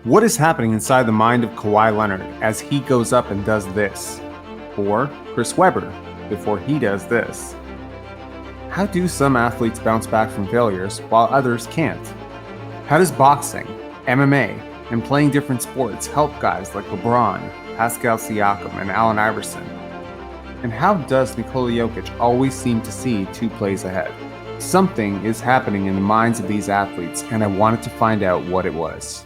What is happening inside the mind of Kawhi Leonard as he goes up and does this? Or Chris Webber before he does this? How do some athletes bounce back from failures while others can't? How does boxing, MMA, and playing different sports help guys like LeBron, Pascal Siakam, and Allen Iverson? And how does Nikola Jokic always seem to see 2 plays ahead? Something is happening in the minds of these athletes, and I wanted to find out what it was.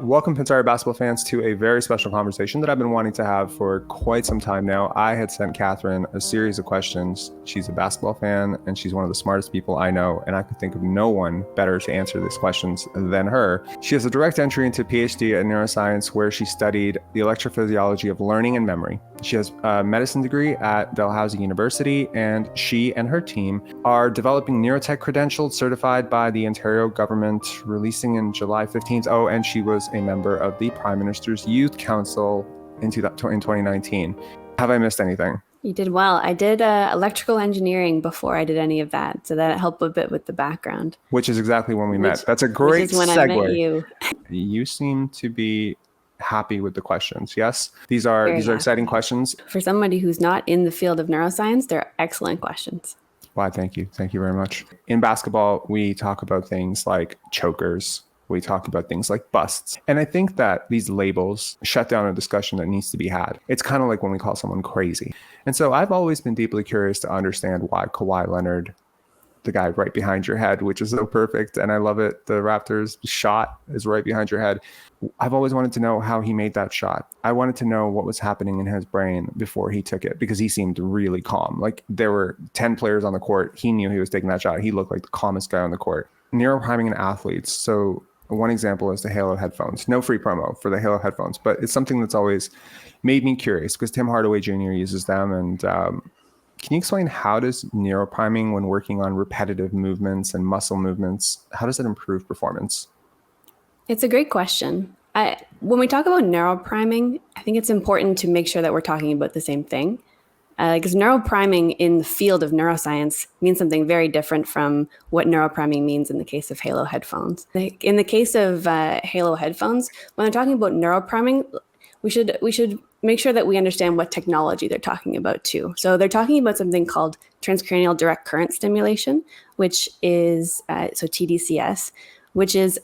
Welcome, Pensare Basketball fans, to a very special conversation that I've been wanting to have for quite some time now. I had sent Kathryn a series of questions. She's a basketball fan, and she's one of the smartest people I know, and I could think of no one better to answer these questions than her. She has a direct entry into PhD in neuroscience, where she studied the electrophysiology of learning and memory. She has a medicine degree at Dalhousie University, and she and her team are developing neurotech credentials certified by the Ontario government, releasing in July 15th. Oh, and she was a member of the Prime Minister's Youth Council in 2019. Have I missed anything? You did well. I did electrical engineering before I did any of that, so that helped a bit with the background. Which is exactly when we met. That's a great which is when segue. I met you. You seem to be happy with the questions, yes? These are exciting questions. For somebody who's not in the field of neuroscience, they're excellent questions. Why, thank you. Thank you very much. In basketball, we talk about things like chokers. We talk about things like busts. And I think that these labels shut down a discussion that needs to be had. It's kind of like when we call someone crazy. And so I've always been deeply curious to understand why Kawhi Leonard, the guy right behind your head, which is so perfect, and I love it, the Raptors shot is right behind your head. I've always wanted to know how he made that shot. I wanted to know what was happening in his brain before he took it, because he seemed really calm. Like, there were 10 players on the court. He knew he was taking that shot. He looked like the calmest guy on the court. Neuropriming in athletes. So one example is the Halo headphones. No free promo for the Halo headphones, but it's something that's always made me curious because Tim Hardaway Jr. uses them. And can you explain, how does neuropriming, when working on repetitive movements and muscle movements, how does it improve performance? It's a great question. When we talk about neuropriming, I think it's important to make sure that we're talking about the same thing. Because neuropriming in the field of neuroscience means something very different from what neuropriming means in the case of Halo headphones. In the case of Halo headphones, when they're talking about neuropriming, we should make sure that we understand what technology they're talking about too. So they're talking about something called transcranial direct current stimulation, which is so TDCS, which is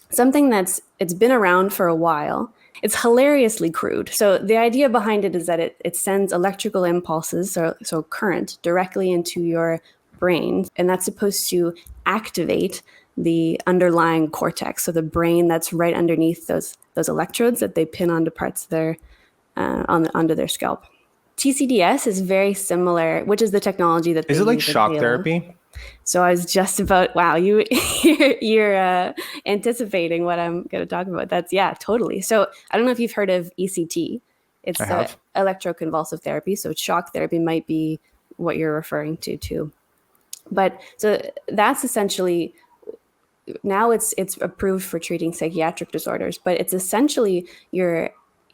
something it's been around for a while. It's hilariously crude. So the idea behind it is that it sends electrical impulses, so current, directly into your brain, and that's supposed to activate the underlying cortex, so the brain that's right underneath those electrodes that they pin onto parts of their onto their scalp. TCDS is very similar, which is the technology that they use. Is it like shock therapy? So I was just about, wow, you're anticipating what I'm going to talk about. That's, yeah, totally. So I don't know if you've heard of ECT. It's electroconvulsive therapy. So shock therapy might be what you're referring to too. But so that's essentially, now it's approved for treating psychiatric disorders, but it's essentially you're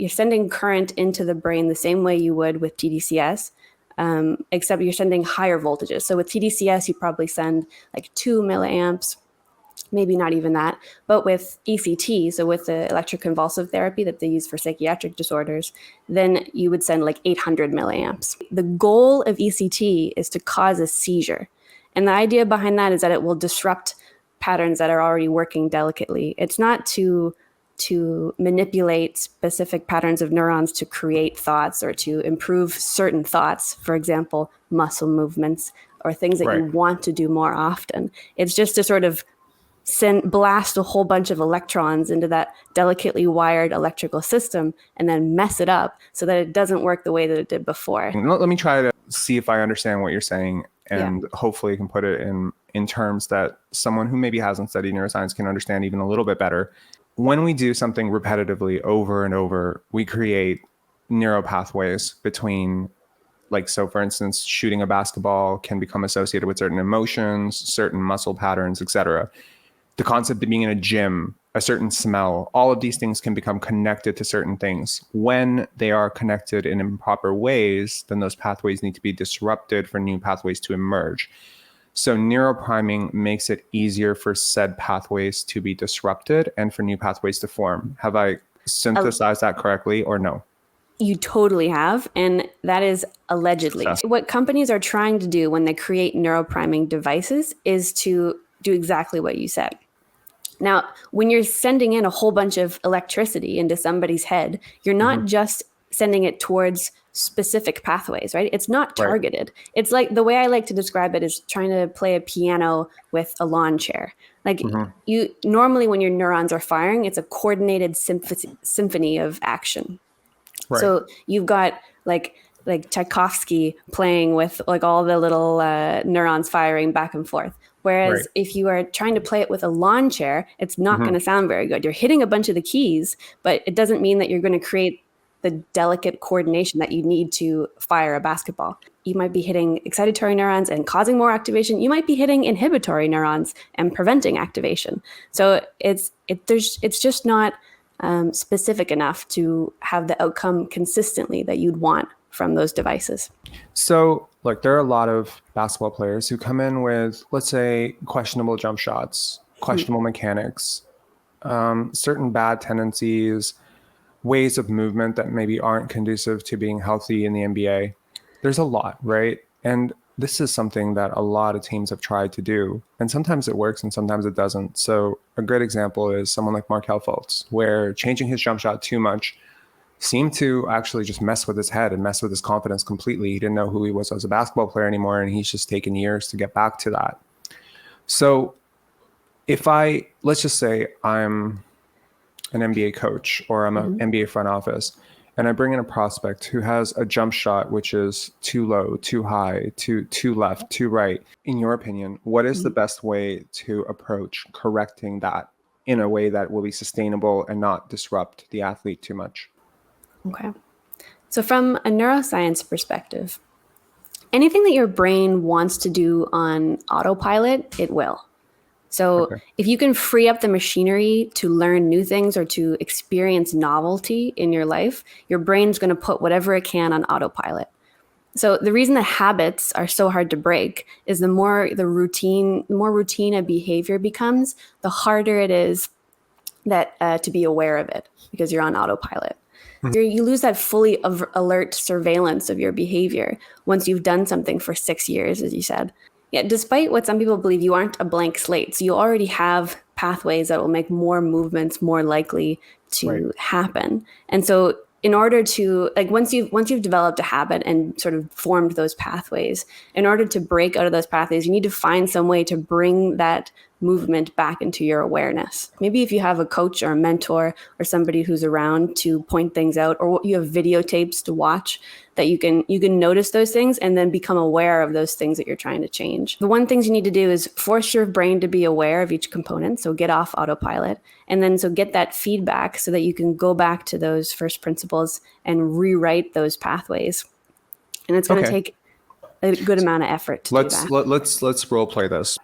sending current into the brain the same way you would with TDCS. Except you're sending higher voltages. So with TDCS, you probably send like 2 milliamps, maybe not even that. But with ECT, so with the electroconvulsive therapy that they use for psychiatric disorders, then you would send like 800 milliamps. The goal of ECT is to cause a seizure. And the idea behind that is that it will disrupt patterns that are already working delicately. It's not to manipulate specific patterns of neurons to create thoughts or to improve certain thoughts, for example, muscle movements or things that you want to do more often. It's just to sort of blast a whole bunch of electrons into that delicately wired electrical system and then mess it up so that it doesn't work the way that it did before. Let me try to see if I understand what you're saying, and hopefully you can put it in terms that someone who maybe hasn't studied neuroscience can understand even a little bit better. When we do something repetitively over and over, we create neural pathways between, like, so for instance, shooting a basketball can become associated with certain emotions, certain muscle patterns, etc. The concept of being in a gym, a certain smell, all of these things can become connected to certain things. When they are connected in improper ways, then those pathways need to be disrupted for new pathways to emerge. So neuropriming makes it easier for said pathways to be disrupted and for new pathways to form. Have I synthesized that correctly or no? You totally have, and that is allegedly. Success. What companies are trying to do when they create neuropriming devices is to do exactly what you said. Now, when you're sending in a whole bunch of electricity into somebody's head, you're not just sending it towards specific pathways, right? It's not targeted. Right. It's like, the way I like to describe it is trying to play a piano with a lawn chair. Like you normally, when your neurons are firing, it's a coordinated symphony of action. Right. So you've got like Tchaikovsky playing with like all the little neurons firing back and forth. Whereas if you are trying to play it with a lawn chair, it's not going to sound very good. You're hitting a bunch of the keys, but it doesn't mean that you're going to create the delicate coordination that you need to fire a basketball. You might be hitting excitatory neurons and causing more activation. You might be hitting inhibitory neurons and preventing activation. So it's just not specific enough to have the outcome consistently that you'd want from those devices. So, like, there are a lot of basketball players who come in with, let's say, questionable jump shots, questionable mechanics, certain bad tendencies, ways of movement that maybe aren't conducive to being healthy in the NBA. There's a lot, right? And this is something that a lot of teams have tried to do. And sometimes it works and sometimes it doesn't. So a great example is someone like Markelle Fultz, where changing his jump shot too much seemed to actually just mess with his head and mess with his confidence completely. He didn't know who he was as a basketball player anymore, and he's just taken years to get back to that. So let's just say I'm an NBA coach or I'm an NBA front office, and I bring in a prospect who has a jump shot which is too low, too high, too left, too right. In your opinion, what is the best way to approach correcting that in a way that will be sustainable and not disrupt the athlete too much? Okay. So from a neuroscience perspective, anything that your brain wants to do on autopilot, it will. So if you can free up the machinery to learn new things or to experience novelty in your life, your brain's going to put whatever it can on autopilot. So the reason that habits are so hard to break is the more routine a behavior becomes, the harder it is that to be aware of it because you're on autopilot. You lose that fully alert surveillance of your behavior once you've done something for 6 years, as you said. Yeah, despite what some people believe, you aren't a blank slate. So you already have pathways that will make more movements more likely to happen. And so in order to, like, once you've developed a habit and sort of formed those pathways, in order to break out of those pathways, you need to find some way to bring that movement back into your awareness. Maybe if you have a coach or a mentor or somebody who's around to point things out, or you have videotapes to watch, that you can notice those things and then become aware of those things that you're trying to change. The one things you need to do is force your brain to be aware of each component. So get off autopilot, and then so get that feedback so that you can go back to those first principles and rewrite those pathways. And it's going to take a good amount of effort to do that. Let's role play this.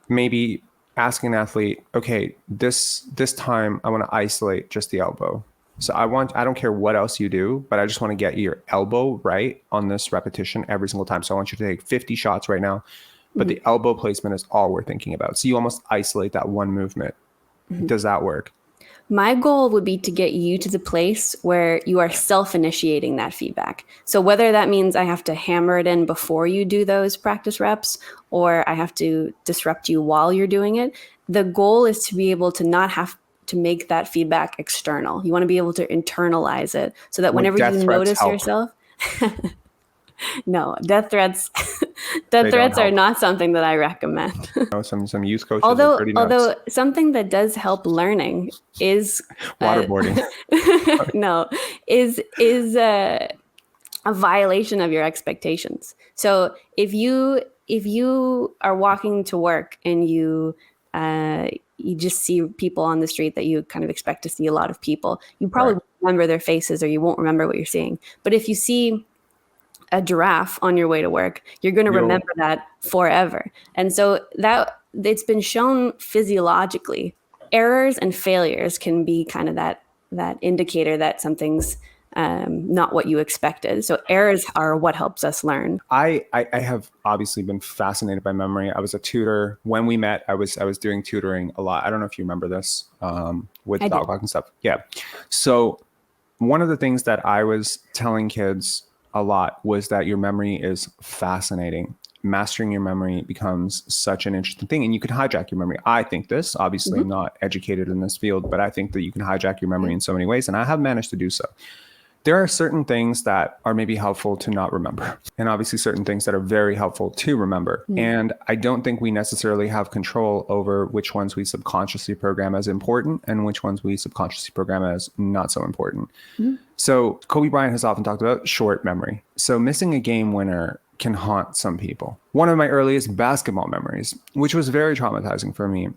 Maybe asking an athlete, okay, this time I want to isolate just the elbow. So I don't care what else you do, but I just want to get your elbow right on this repetition every single time. So I want you to take 50 shots right now, but the elbow placement is all we're thinking about. So you almost isolate that one movement. Does that work? My goal would be to get you to the place where you are self-initiating that feedback. So whether that means I have to hammer it in before you do those practice reps, or I have to disrupt you while you're doing it, the goal is to be able to not have to make that feedback external. You want to be able to internalize it so that whenever you notice yourself, no, death threats are not something that I recommend. Some youth coaches although, are pretty nuts. Although something that does help learning is waterboarding. is a violation of your expectations. So if you are walking to work and you just see people on the street that you kind of expect to see a lot of people, you probably won't remember their faces, or you won't remember what you're seeing. But if you see a giraffe on your way to work, you're going to remember that forever. And so that it's been shown physiologically, errors and failures can be kind of that indicator that something's not what you expected. So errors are what helps us learn. I have obviously been fascinated by memory. I was a tutor. When we met, I was doing tutoring a lot. I don't know if you remember this with dog walk and stuff. Yeah. So one of the things that I was telling kids a lot was that your memory is fascinating. Mastering your memory becomes such an interesting thing, and you can hijack your memory. I think this, obviously, I'm not educated in this field, but I think that you can hijack your memory in so many ways, and I have managed to do so. There are certain things that are maybe helpful to not remember, and obviously certain things that are very helpful to remember. And I don't think we necessarily have control over which ones we subconsciously program as important and which ones we subconsciously program as not so important. So Kobe Bryant has often talked about short memory. So missing a game winner can haunt some people. One of my earliest basketball memories, which was very traumatizing for me,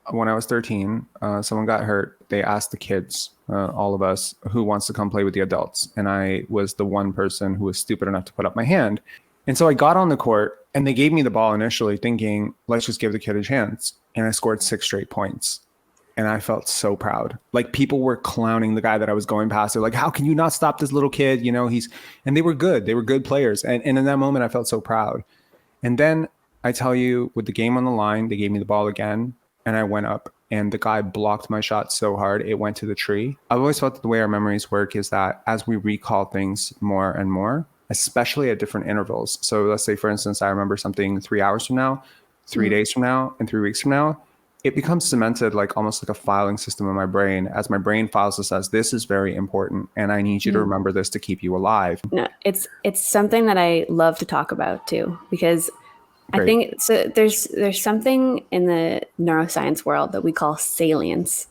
when I was 13, someone got hurt. They asked the kids, all of us, who wants to come play with the adults. And I was the one person who was stupid enough to put up my hand. And so I got on the court and they gave me the ball initially thinking, let's just give the kid a chance. And I scored 6 straight points. And I felt so proud. Like, people were clowning the guy that I was going past. They're like, how can you not stop this little kid? You know, and they were good. They were good players. And in that moment, I felt so proud. And then I tell you, with the game on the line, they gave me the ball again. And I went up and the guy blocked my shot so hard, it went to the tree. I've always felt that the way our memories work is that as we recall things more and more, especially at different intervals. So let's say, for instance, I remember something 3 hours from now, 3 days from now, and 3 weeks from now. It becomes cemented, like almost like a filing system in my brain, as my brain files this as, this is very important and I need you to remember this to keep you alive. No, it's something that I love to talk about too, because I think so. There's something in the neuroscience world that we call salience,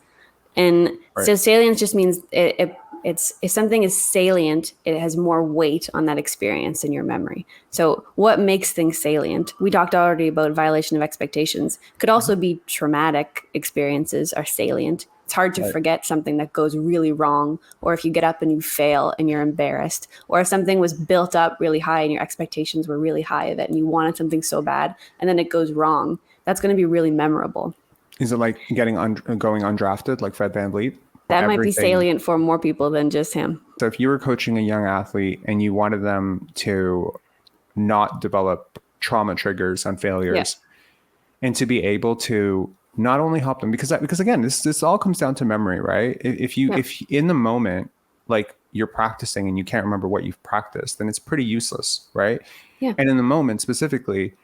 and so salience just means it's if something is salient, it has more weight on that experience in your memory. So what makes things salient? We talked already about violation of expectations. Could also be traumatic experiences are salient. It's hard to forget something that goes really wrong, or if you get up and you fail and you're embarrassed, or if something was built up really high and your expectations were really high of it and you wanted something so bad and then it goes wrong. That's going to be really memorable. Is it like going undrafted, like Fred VanVleet? That might be salient for more people than just him. So if you were coaching a young athlete and you wanted them to not develop trauma triggers and failures, and to be able to not only help them, because again, this all comes down to memory, right? If in the moment, like, you're practicing and you can't remember what you've practiced, then it's pretty useless, right? Yeah. And in the moment specifically,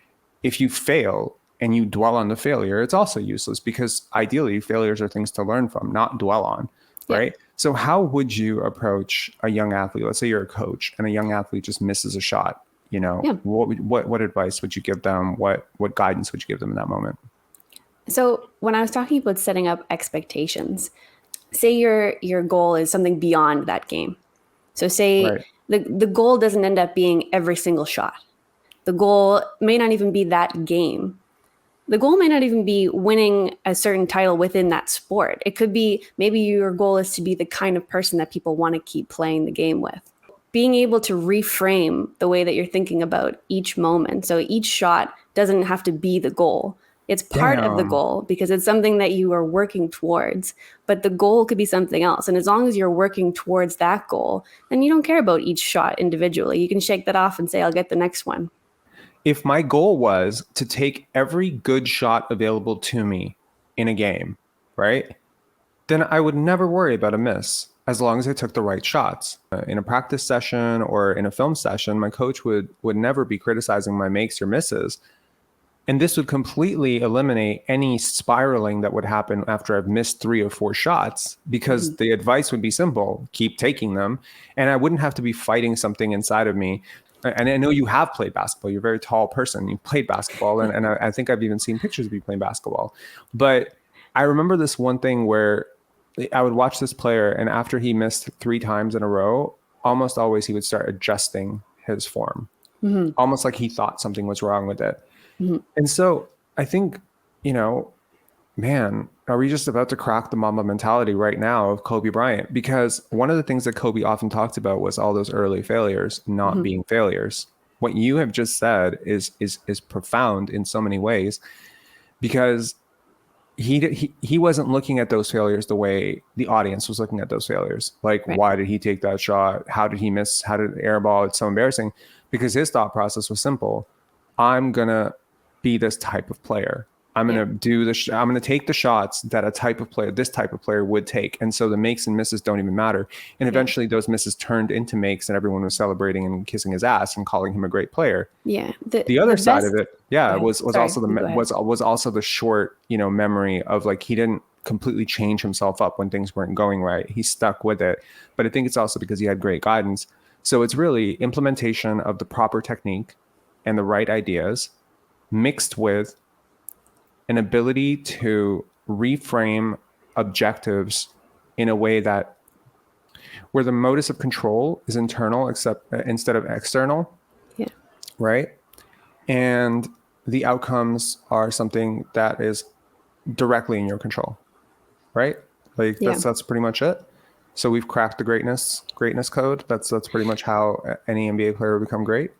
if you fail and you dwell on the failure, it's also useless, because ideally failures are things to learn from, not dwell on, right? So how would you approach a young athlete? Let's say you're a coach and a young athlete just misses a shot, you know, what advice would you give them? What guidance would you give them in that moment? So when I was talking about setting up expectations, say your goal is something beyond that game. So say the goal doesn't end up being every single shot. The goal may not even be that game. The goal may not even be winning a certain title within that sport. It could be, maybe your goal is to be the kind of person that people want to keep playing the game with. Being able to reframe the way that you're thinking about each moment. So each shot doesn't have to be the goal. It's part of the goal because it's something that you are working towards, but the goal could be something else. And as long as you're working towards that goal, then you don't care about each shot individually. You can shake that off and say, I'll get the next one. If my goal was to take every good shot available to me in a game, right, then I would never worry about a miss as long as I took the right shots. In a practice session or in a film session, my coach would never be criticizing my makes or misses. And this would completely eliminate any spiraling that would happen after I've missed 3 or 4 shots, because the advice would be simple: keep taking them. And I wouldn't have to be fighting something inside of me. And I know you have played basketball. You're a very tall person. You played basketball. And I think I've even seen pictures of you playing basketball. But I remember this one thing where I would watch this player, and after he missed 3 times in a row, almost always he would start adjusting his form, almost like he thought something was wrong with it. And so I think, man, are we just about to crack the Mamba mentality right now of Kobe Bryant? Because one of the things that Kobe often talked about was all those early failures not being failures. What you have just said is profound in so many ways, because he wasn't looking at those failures the way the audience was looking at those failures. Like, Right. why did he take that shot? How did he miss? How did the air ball? It's so embarrassing, because his thought process was simple. I'm going to be this type of player. I'm going to do I'm going to take the shots that this type of player would take. And so the makes and misses don't even matter. And eventually those misses turned into makes, and everyone was celebrating and kissing his ass and calling him a great player. Yeah. The other side of it, was Sorry, also the short, memory of, like, he didn't completely change himself up when things weren't going right. He stuck with it. But I think it's also because he had great guidance. So it's really implementation of the proper technique and the right ideas mixed with an ability to reframe objectives in a way that where the modus of control is internal instead of external. Yeah. Right. And the outcomes are something that is directly in your control. Right. Like that's pretty much it. So we've cracked the greatness code. That's pretty much how any NBA player will become great.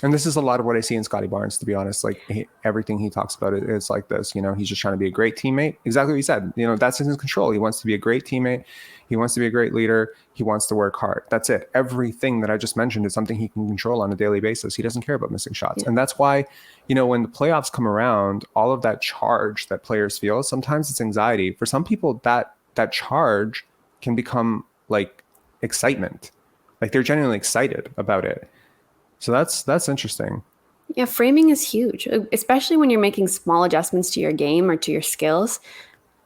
And this is a lot of what I see in Scottie Barnes, to be honest. Like, everything he talks about is like this. He's just trying to be a great teammate. Exactly what he said. That's in his control. He wants to be a great teammate. He wants to be a great leader. He wants to work hard. That's it. Everything that I just mentioned is something he can control on a daily basis. He doesn't care about missing shots. And that's why, when the playoffs come around, all of that charge that players feel, sometimes it's anxiety. For some people, that charge can become like excitement. Like, they're genuinely excited about it. So that's interesting. Yeah, framing is huge, especially when you're making small adjustments to your game or to your skills.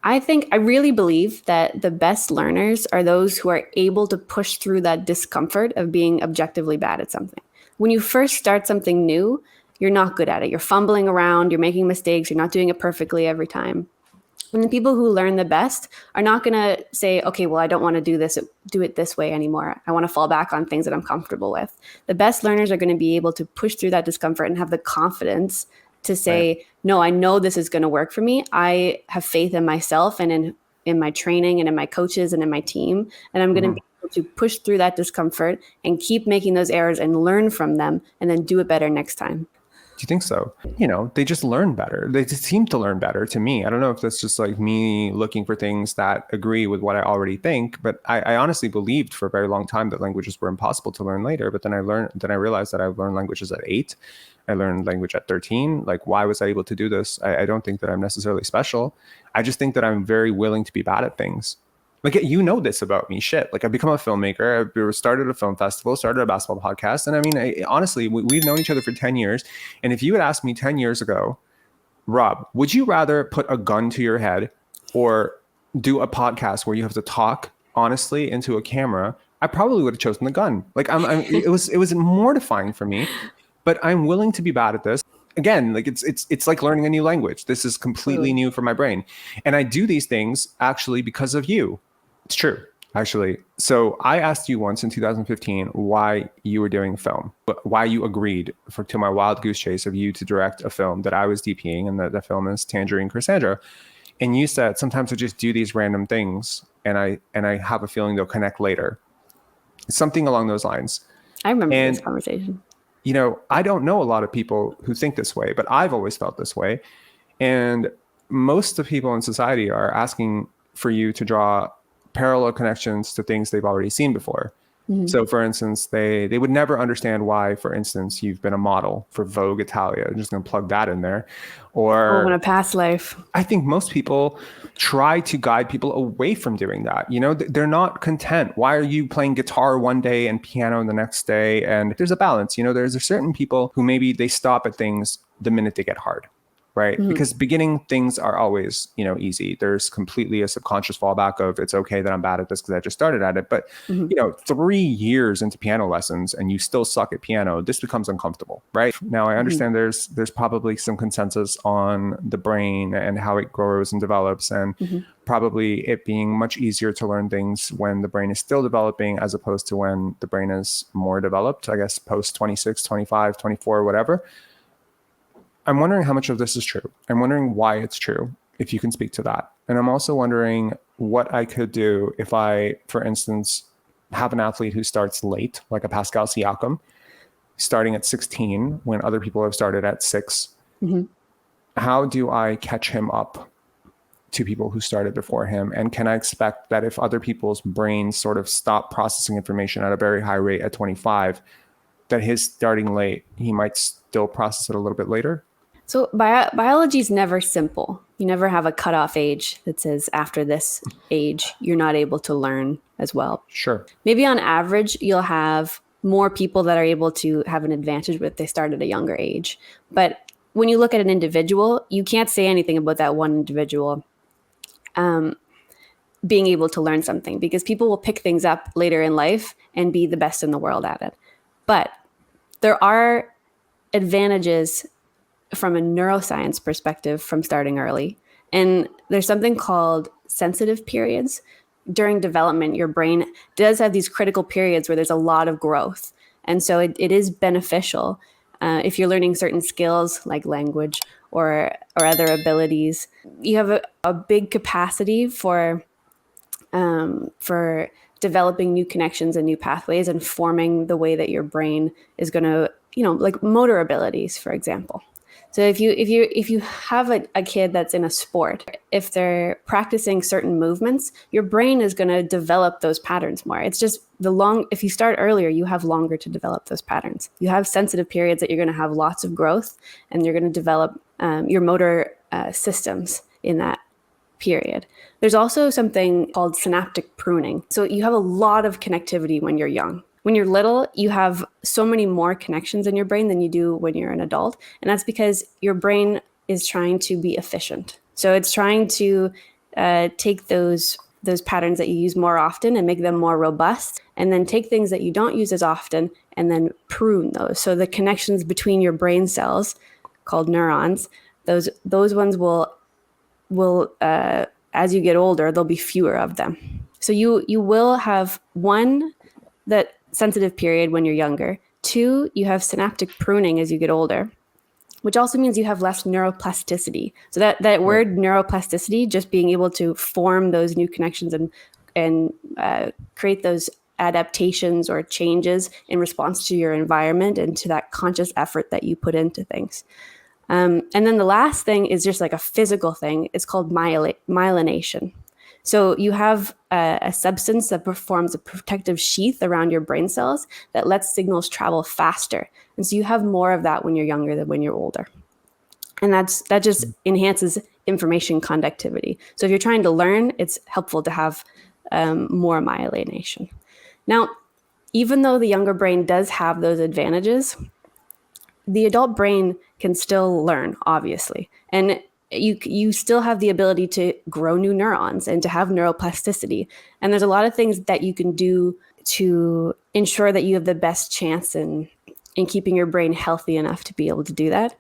I really believe that the best learners are those who are able to push through that discomfort of being objectively bad at something. When you first start something new, you're not good at it. You're fumbling around, you're making mistakes, you're not doing it perfectly every time. And the people who learn the best are not going to say, okay, well, I don't want to do it this way anymore. I want to fall back on things that I'm comfortable with. The best learners are going to be able to push through that discomfort and have the confidence to say, no, I know this is going to work for me. I have faith in myself and in my training and in my coaches and in my team. And I'm going to be able to push through that discomfort and keep making those errors and learn from them and then do it better next time. Do you think so? They just learn better. They just seem to learn better to me. I don't know if that's just like me looking for things that agree with what I already think, but I honestly believed for a very long time that languages were impossible to learn later. But then I realized that I learned languages at 8. I learned language at 13. Like, why was I able to do this? I don't think that I'm necessarily special. I just think that I'm very willing to be bad at things. Like, this about me. Shit. Like, I've become a filmmaker. I started a film festival, started a basketball podcast. And I mean, honestly, we've known each other for 10 years. And if you had asked me 10 years ago, Rob, would you rather put a gun to your head or do a podcast where you have to talk honestly into a camera? I probably would have chosen the gun. Like, it was mortifying for me, but I'm willing to be bad at this. Again, like, it's like learning a new language. This is completely new for my brain. And I do these things actually because of you. It's true, actually. So I asked you once in 2015 why you were doing a film, why you agreed to my wild goose chase of you to direct a film that I was DPing, and the film is Tangerine Cassandra. And you said, sometimes I just do these random things and I have a feeling they'll connect later. Something along those lines. I remember this conversation. I don't know a lot of people who think this way, but I've always felt this way. And most of the people in society are asking for you to draw parallel connections to things they've already seen before. Mm-hmm. So, for instance, they would never understand why, for instance, you've been a model for Vogue Italia. I'm just going to plug that in there. Or in a past life. I think most people try to guide people away from doing that. They're not content. Why are you playing guitar one day and piano the next day? And there's a balance. There's certain people who maybe they stop at things the minute they get hard. Right. Mm-hmm. Because beginning things are always, easy. There's completely a subconscious fallback of it's okay that I'm bad at this because I just started at it. But, 3 years into piano lessons and you still suck at piano, this becomes uncomfortable. Right. Now, I understand there's probably some consensus on the brain and how it grows and develops, and probably it being much easier to learn things when the brain is still developing as opposed to when the brain is more developed, I guess, post 26, 25, 24, whatever. I'm wondering how much of this is true. I'm wondering why it's true, if you can speak to that. And I'm also wondering what I could do if I, for instance, have an athlete who starts late, like a Pascal Siakam, starting at 16 when other people have started at 6. Mm-hmm. How do I catch him up to people who started before him? And can I expect that if other people's brains sort of stop processing information at a very high rate at 25, that his starting late, he might still process it a little bit later? So biology is never simple. You never have a cutoff age that says after this age, you're not able to learn as well. Sure. Maybe on average, you'll have more people that are able to have an advantage if they start at a younger age. But when you look at an individual, you can't say anything about that one individual being able to learn something, because people will pick things up later in life and be the best in the world at it. But there are advantages from a neuroscience perspective from starting early. And there's something called sensitive periods. During development, your brain does have these critical periods where there's a lot of growth. And so it is beneficial if you're learning certain skills like language or other abilities. You have a big capacity for developing new connections and new pathways and forming the way that your brain is going to, like motor abilities, for example. So if you have a kid that's in a sport, if they're practicing certain movements, your brain is going to develop those patterns more. It's just if you start earlier, you have longer to develop those patterns. You have sensitive periods that you're going to have lots of growth, and you're going to develop your motor systems in that period. There's also something called synaptic pruning. So you have a lot of connectivity when you're young. When you're little, you have so many more connections in your brain than you do when you're an adult. And that's because your brain is trying to be efficient. So it's trying to take those patterns that you use more often and make them more robust, and then take things that you don't use as often and then prune those. So the connections between your brain cells, called neurons, those ones will as you get older, there'll be fewer of them. So you will have one, that sensitive period when you're younger. 2, you have synaptic pruning as you get older, which also means you have less neuroplasticity. So that word neuroplasticity, just being able to form those new connections and create those adaptations or changes in response to your environment and to that conscious effort that you put into things. And then the last thing is just like a physical thing. It's called myelination. So you have a substance that performs a protective sheath around your brain cells that lets signals travel faster. And so you have more of that when you're younger than when you're older. And that just enhances information conductivity. So if you're trying to learn, it's helpful to have more myelination. Now, even though the younger brain does have those advantages, the adult brain can still learn, obviously. And you still have the ability to grow new neurons and to have neuroplasticity. And there's a lot of things that you can do to ensure that you have the best chance in keeping your brain healthy enough to be able to do that.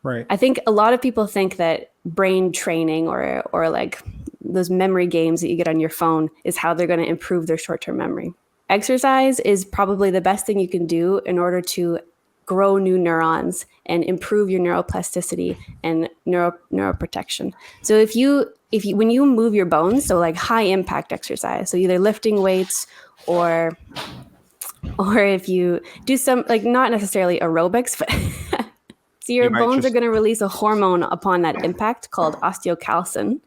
Right. I think a lot of people think that brain training or like those memory games that you get on your phone is how they're going to improve their short-term memory. Exercise is probably the best thing you can do in order to grow new neurons and improve your neuroplasticity and neuroprotection. So if you when you move your bones, so like high impact exercise, so either lifting weights or if you do some, like, not necessarily aerobics, but so your bones are going to release a hormone upon that impact called osteocalcin.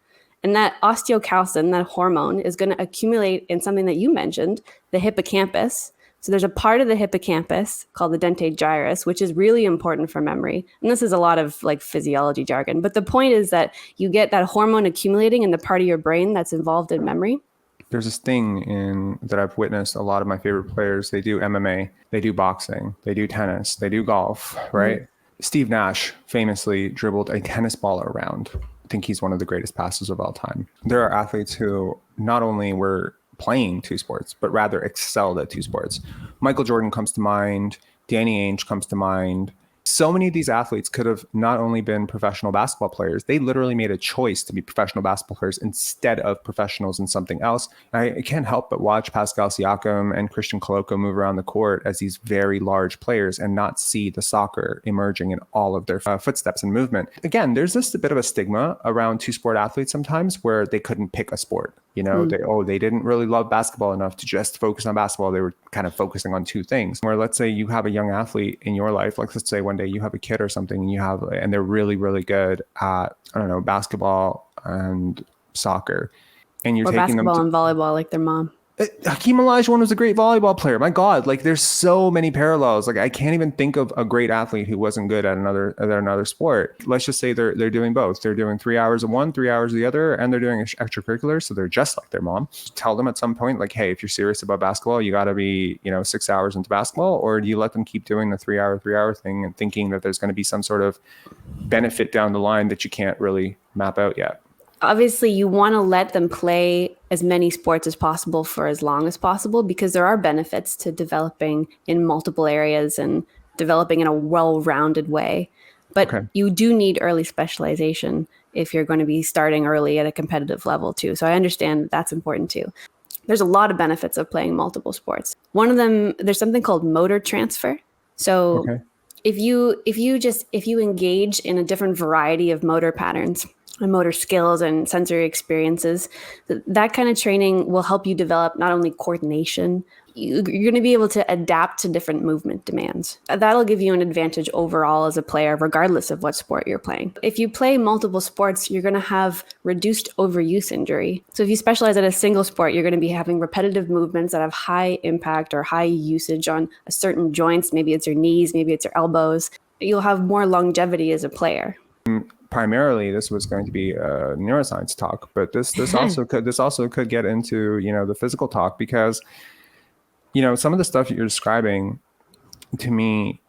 And that osteocalcin, that hormone, is going to accumulate in something that you mentioned, the hippocampus. So there's a part of the hippocampus called the dentate gyrus, which is really important for memory. And this is a lot of like physiology jargon. But the point is that you get that hormone accumulating in the part of your brain that's involved in memory. There's this thing that I've witnessed a lot of my favorite players. They do MMA, they do boxing, they do tennis, they do golf, right? Mm-hmm. Steve Nash famously dribbled a tennis ball around. I think he's one of the greatest passers of all time. There are athletes who not only were playing two sports, but rather excelled at two sports. Michael Jordan comes to mind. Danny Ainge comes to mind. So many of these athletes could have not only been professional basketball players, they literally made a choice to be professional basketball players instead of professionals in something else. I can't help but watch Pascal Siakam and Christian Koloko move around the court as these very large players and not see the soccer emerging in all of their footsteps and movement. Again, there's just a bit of a stigma around two-sport athletes sometimes where they couldn't pick a sport. You know, they didn't really love basketball enough to just focus on basketball. They were kind of focusing on two things. Where let's say you have a young athlete in your life, like let's say one day you have a kid or something and they're really, really good at, I don't know, basketball and soccer, and you're or taking them basketball to and volleyball like their mom. Hakeem Olajuwon was a great volleyball player. My God, like there's so many parallels. Like I can't even think of a great athlete who wasn't good at another sport. Let's just say they're doing both. They're doing 3 hours of one, 3 hours of the other, and they're doing extracurriculars. So they're just like their mom. Tell them at some point, like, hey, if you're serious about basketball, you got to be 6 hours into basketball, or do you let them keep doing the 3 hour thing and thinking that there's going to be some sort of benefit down the line that you can't really map out yet? Obviously, you want to let them play as many sports as possible for as long as possible, because there are benefits to developing in multiple areas and developing in a well-rounded way. But you do need early specialization if you're going to be starting early at a competitive level too. So I understand that's important too. There's a lot of benefits of playing multiple sports. One of them, there's something called motor transfer. So if you engage in a different variety of motor patterns and motor skills and sensory experiences, that kind of training will help you develop not only coordination, you're going to be able to adapt to different movement demands. That'll give you an advantage overall as a player, regardless of what sport you're playing. If you play multiple sports, you're going to have reduced overuse injury. So if you specialize at a single sport, you're going to be having repetitive movements that have high impact or high usage on a certain joints. Maybe it's your knees, maybe it's your elbows. You'll have more longevity as a player. Primarily, this was going to be a neuroscience talk, but this also could get into the physical talk, because some of the stuff you're describing to me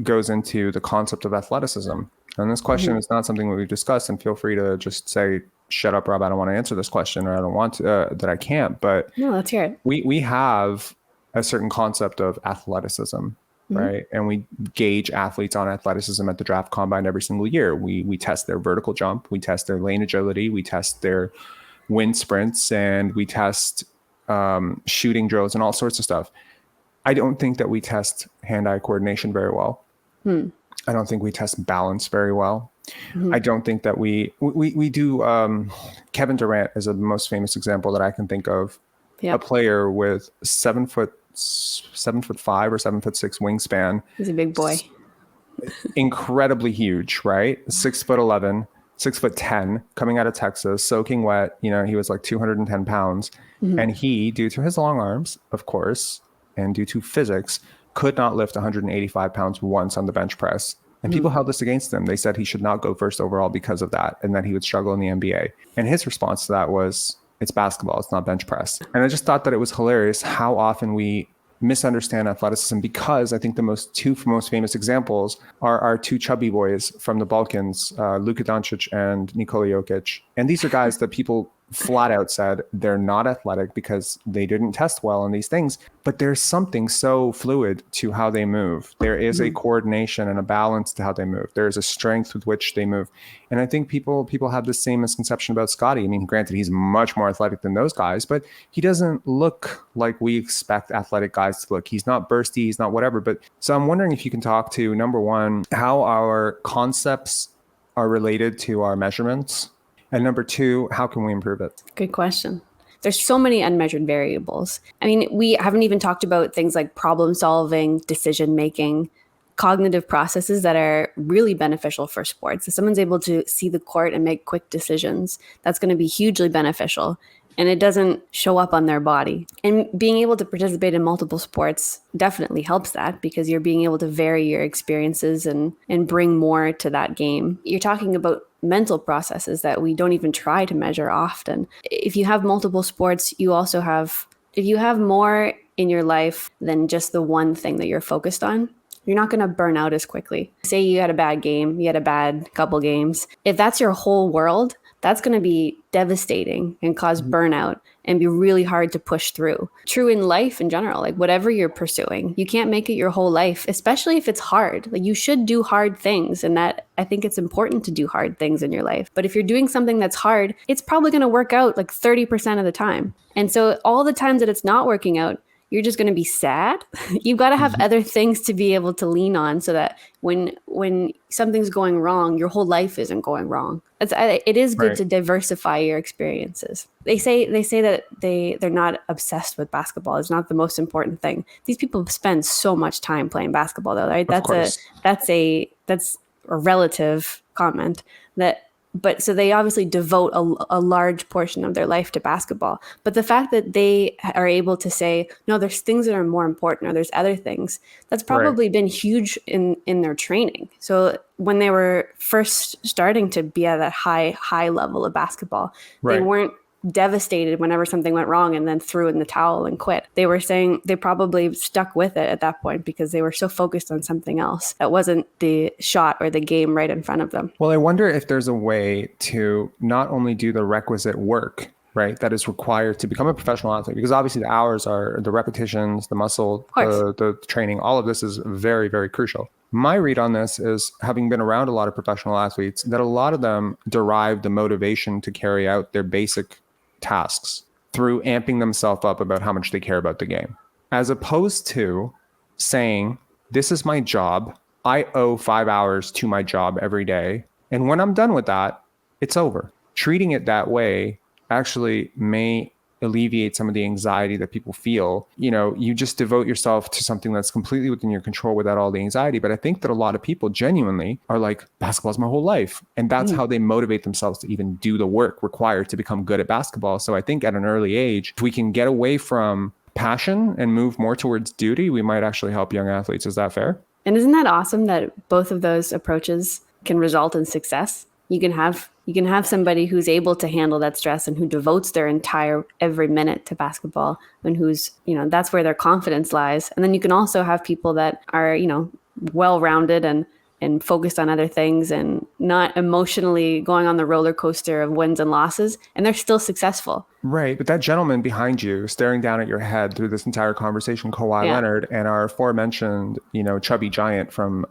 goes into the concept of athleticism. And this question is not something that we've discussed, and feel free to just say, shut up, Rob, I don't want to answer this question, or I don't want to, that I can't. But no, let's hear it. We have a certain concept of athleticism, right? And we gauge athletes on athleticism at the draft combine every single year. We test their vertical jump, we test their lane agility, we test their wind sprints, and we test shooting drills and all sorts of stuff. I don't think that we test hand-eye coordination very well. I don't think we test balance very well. I don't think that we do. Kevin Durant is the most famous example that I can think of. A player with 7'5" or 7'6" wingspan. He's a big boy. Incredibly huge, right? 6'11", 6'10", coming out of Texas, soaking wet. He was like 210 pounds. And he, due to his long arms, of course, and due to physics, could not lift 185 pounds once on the bench press. And people held this against him. They said he should not go first overall because of that, and that he would struggle in the NBA. And his response to that was, it's basketball, it's not bench press. And I just thought that it was hilarious how often we misunderstand athleticism, because I think the two most famous examples are our two chubby boys from the Balkans, Luka Doncic and Nikola Jokic. And these are guys that people flat out said they're not athletic because they didn't test well on these things. But there's something so fluid to how they move. There is a coordination and a balance to how they move. There is a strength with which they move. And I think people have the same misconception about Scottie. I mean, granted, he's much more athletic than those guys, but he doesn't look like we expect athletic guys to look. He's not bursty, he's not whatever. But so I'm wondering if you can talk to, number one, how our concepts are related to our measurements. And number two, how can we improve it? Good question. There's so many unmeasured variables. I mean, we haven't even talked about things like problem solving, decision making, cognitive processes that are really beneficial for sports. If someone's able to see the court and make quick decisions, that's going to be hugely beneficial. And it doesn't show up on their body. And being able to participate in multiple sports definitely helps that, because you're being able to vary your experiences and bring more to that game. You're talking about mental processes that we don't even try to measure often. If you have multiple sports, if you have more in your life than just the one thing that you're focused on, you're not going to burn out as quickly. Say you had a bad game, you had a bad couple games. If that's your whole world, that's going to be devastating and cause burnout and be really hard to push through. True in life in general, like whatever you're pursuing, you can't make it your whole life, especially if it's hard. Like you should do hard things, and that I think it's important to do hard things in your life. But if you're doing something that's hard, it's probably going to work out like 30% of the time. And so all the times that it's not working out, you're just going to be sad. You've got to have other things to be able to lean on, so that when something's going wrong, your whole life isn't going wrong. It is good to diversify your experiences. They say that they're not obsessed with basketball. It's not the most important thing. These people spend so much time playing basketball, though, right? That's a relative comment. That But so they obviously devote a large portion of their life to basketball. But the fact that they are able to say, no, there's things that are more important, or there's other things, that's probably been huge in their training. So when they were first starting to be at that high level of basketball, they weren't devastated whenever something went wrong and then threw in the towel and quit. They were saying they probably stuck with it at that point because they were so focused on something else that wasn't the shot or the game right in front of them. Well, I wonder if there's a way to not only do the requisite work, right, that is required to become a professional athlete, because obviously the hours are the repetitions, the muscle, the training, all of this is very, very crucial. My read on this is, having been around a lot of professional athletes, that a lot of them derive the motivation to carry out their basic tasks through amping themselves up about how much they care about the game, as opposed to saying, this is my job. I owe 5 hours to my job every day. And when I'm done with that, it's over. Treating it that way actually may alleviate some of the anxiety that people feel. You know, you just devote yourself to something that's completely within your control without all the anxiety. But I think that a lot of people genuinely are like, basketball is my whole life. And that's how they motivate themselves to even do the work required to become good at basketball. So I think at an early age, if we can get away from passion and move more towards duty, we might actually help young athletes. Is that fair? And isn't that awesome that both of those approaches can result in success? You can have somebody who's able to handle that stress and who devotes their entire every minute to basketball, and who's, you know, that's where their confidence lies. And then you can also have people that are, you know, well-rounded and focused on other things and not emotionally going on the roller coaster of wins and losses, and they're still successful. Right. But that gentleman behind you staring down at your head through this entire conversation, Kawhi Leonard, and our aforementioned, you know, chubby giant from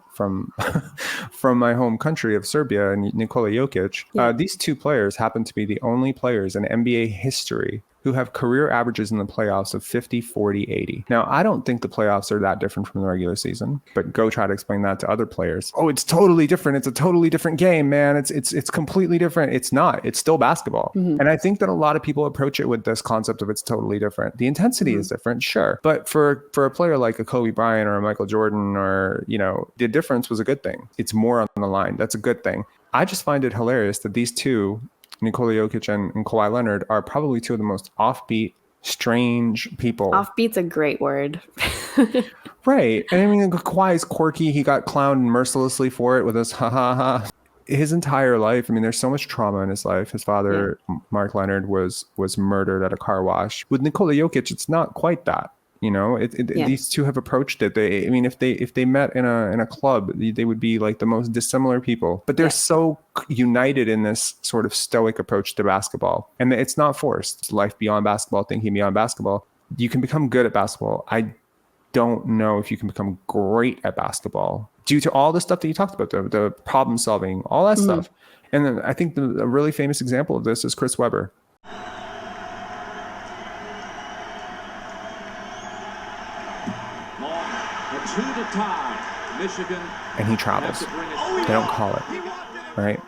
my home country of Serbia, and Nikola Jokic, these two players happen to be the only players in NBA history who have career averages in the playoffs of 50, 40, 80. Now, I don't think the playoffs are that different from the regular season, but go try to explain that to other players. Oh, it's totally different. It's a totally different game, man. It's completely different. It's not. It's still basketball. And I think that a lot of people approach it with this concept of it's totally different. The intensity is different, sure. But for a player like a Kobe Bryant or a Michael Jordan, or, you know, the difference was a good thing. It's more on the line. That's a good thing. I just find it hilarious that these two, Nikola Jokic and Kawhi Leonard, are probably two of the most offbeat, strange people. Offbeat's a great word. Right. And I mean, Kawhi's quirky. He got clowned mercilessly for it with his ha ha ha. His entire life, I mean, there's so much trauma in his life. His father, Mark Leonard, was murdered at a car wash. With Nikola Jokic, it's not quite that. You know, these two have approached it. If they met in a club, they would be like the most dissimilar people. But they're so united in this sort of stoic approach to basketball, and it's not forced. It's life beyond basketball, thinking beyond basketball. You can become good at basketball. I don't know if you can become great at basketball due to all the stuff that you talked about, the problem solving, all that stuff. And then I think a really famous example of this is Chris Webber. Michigan, and he travels. They don't call it, right?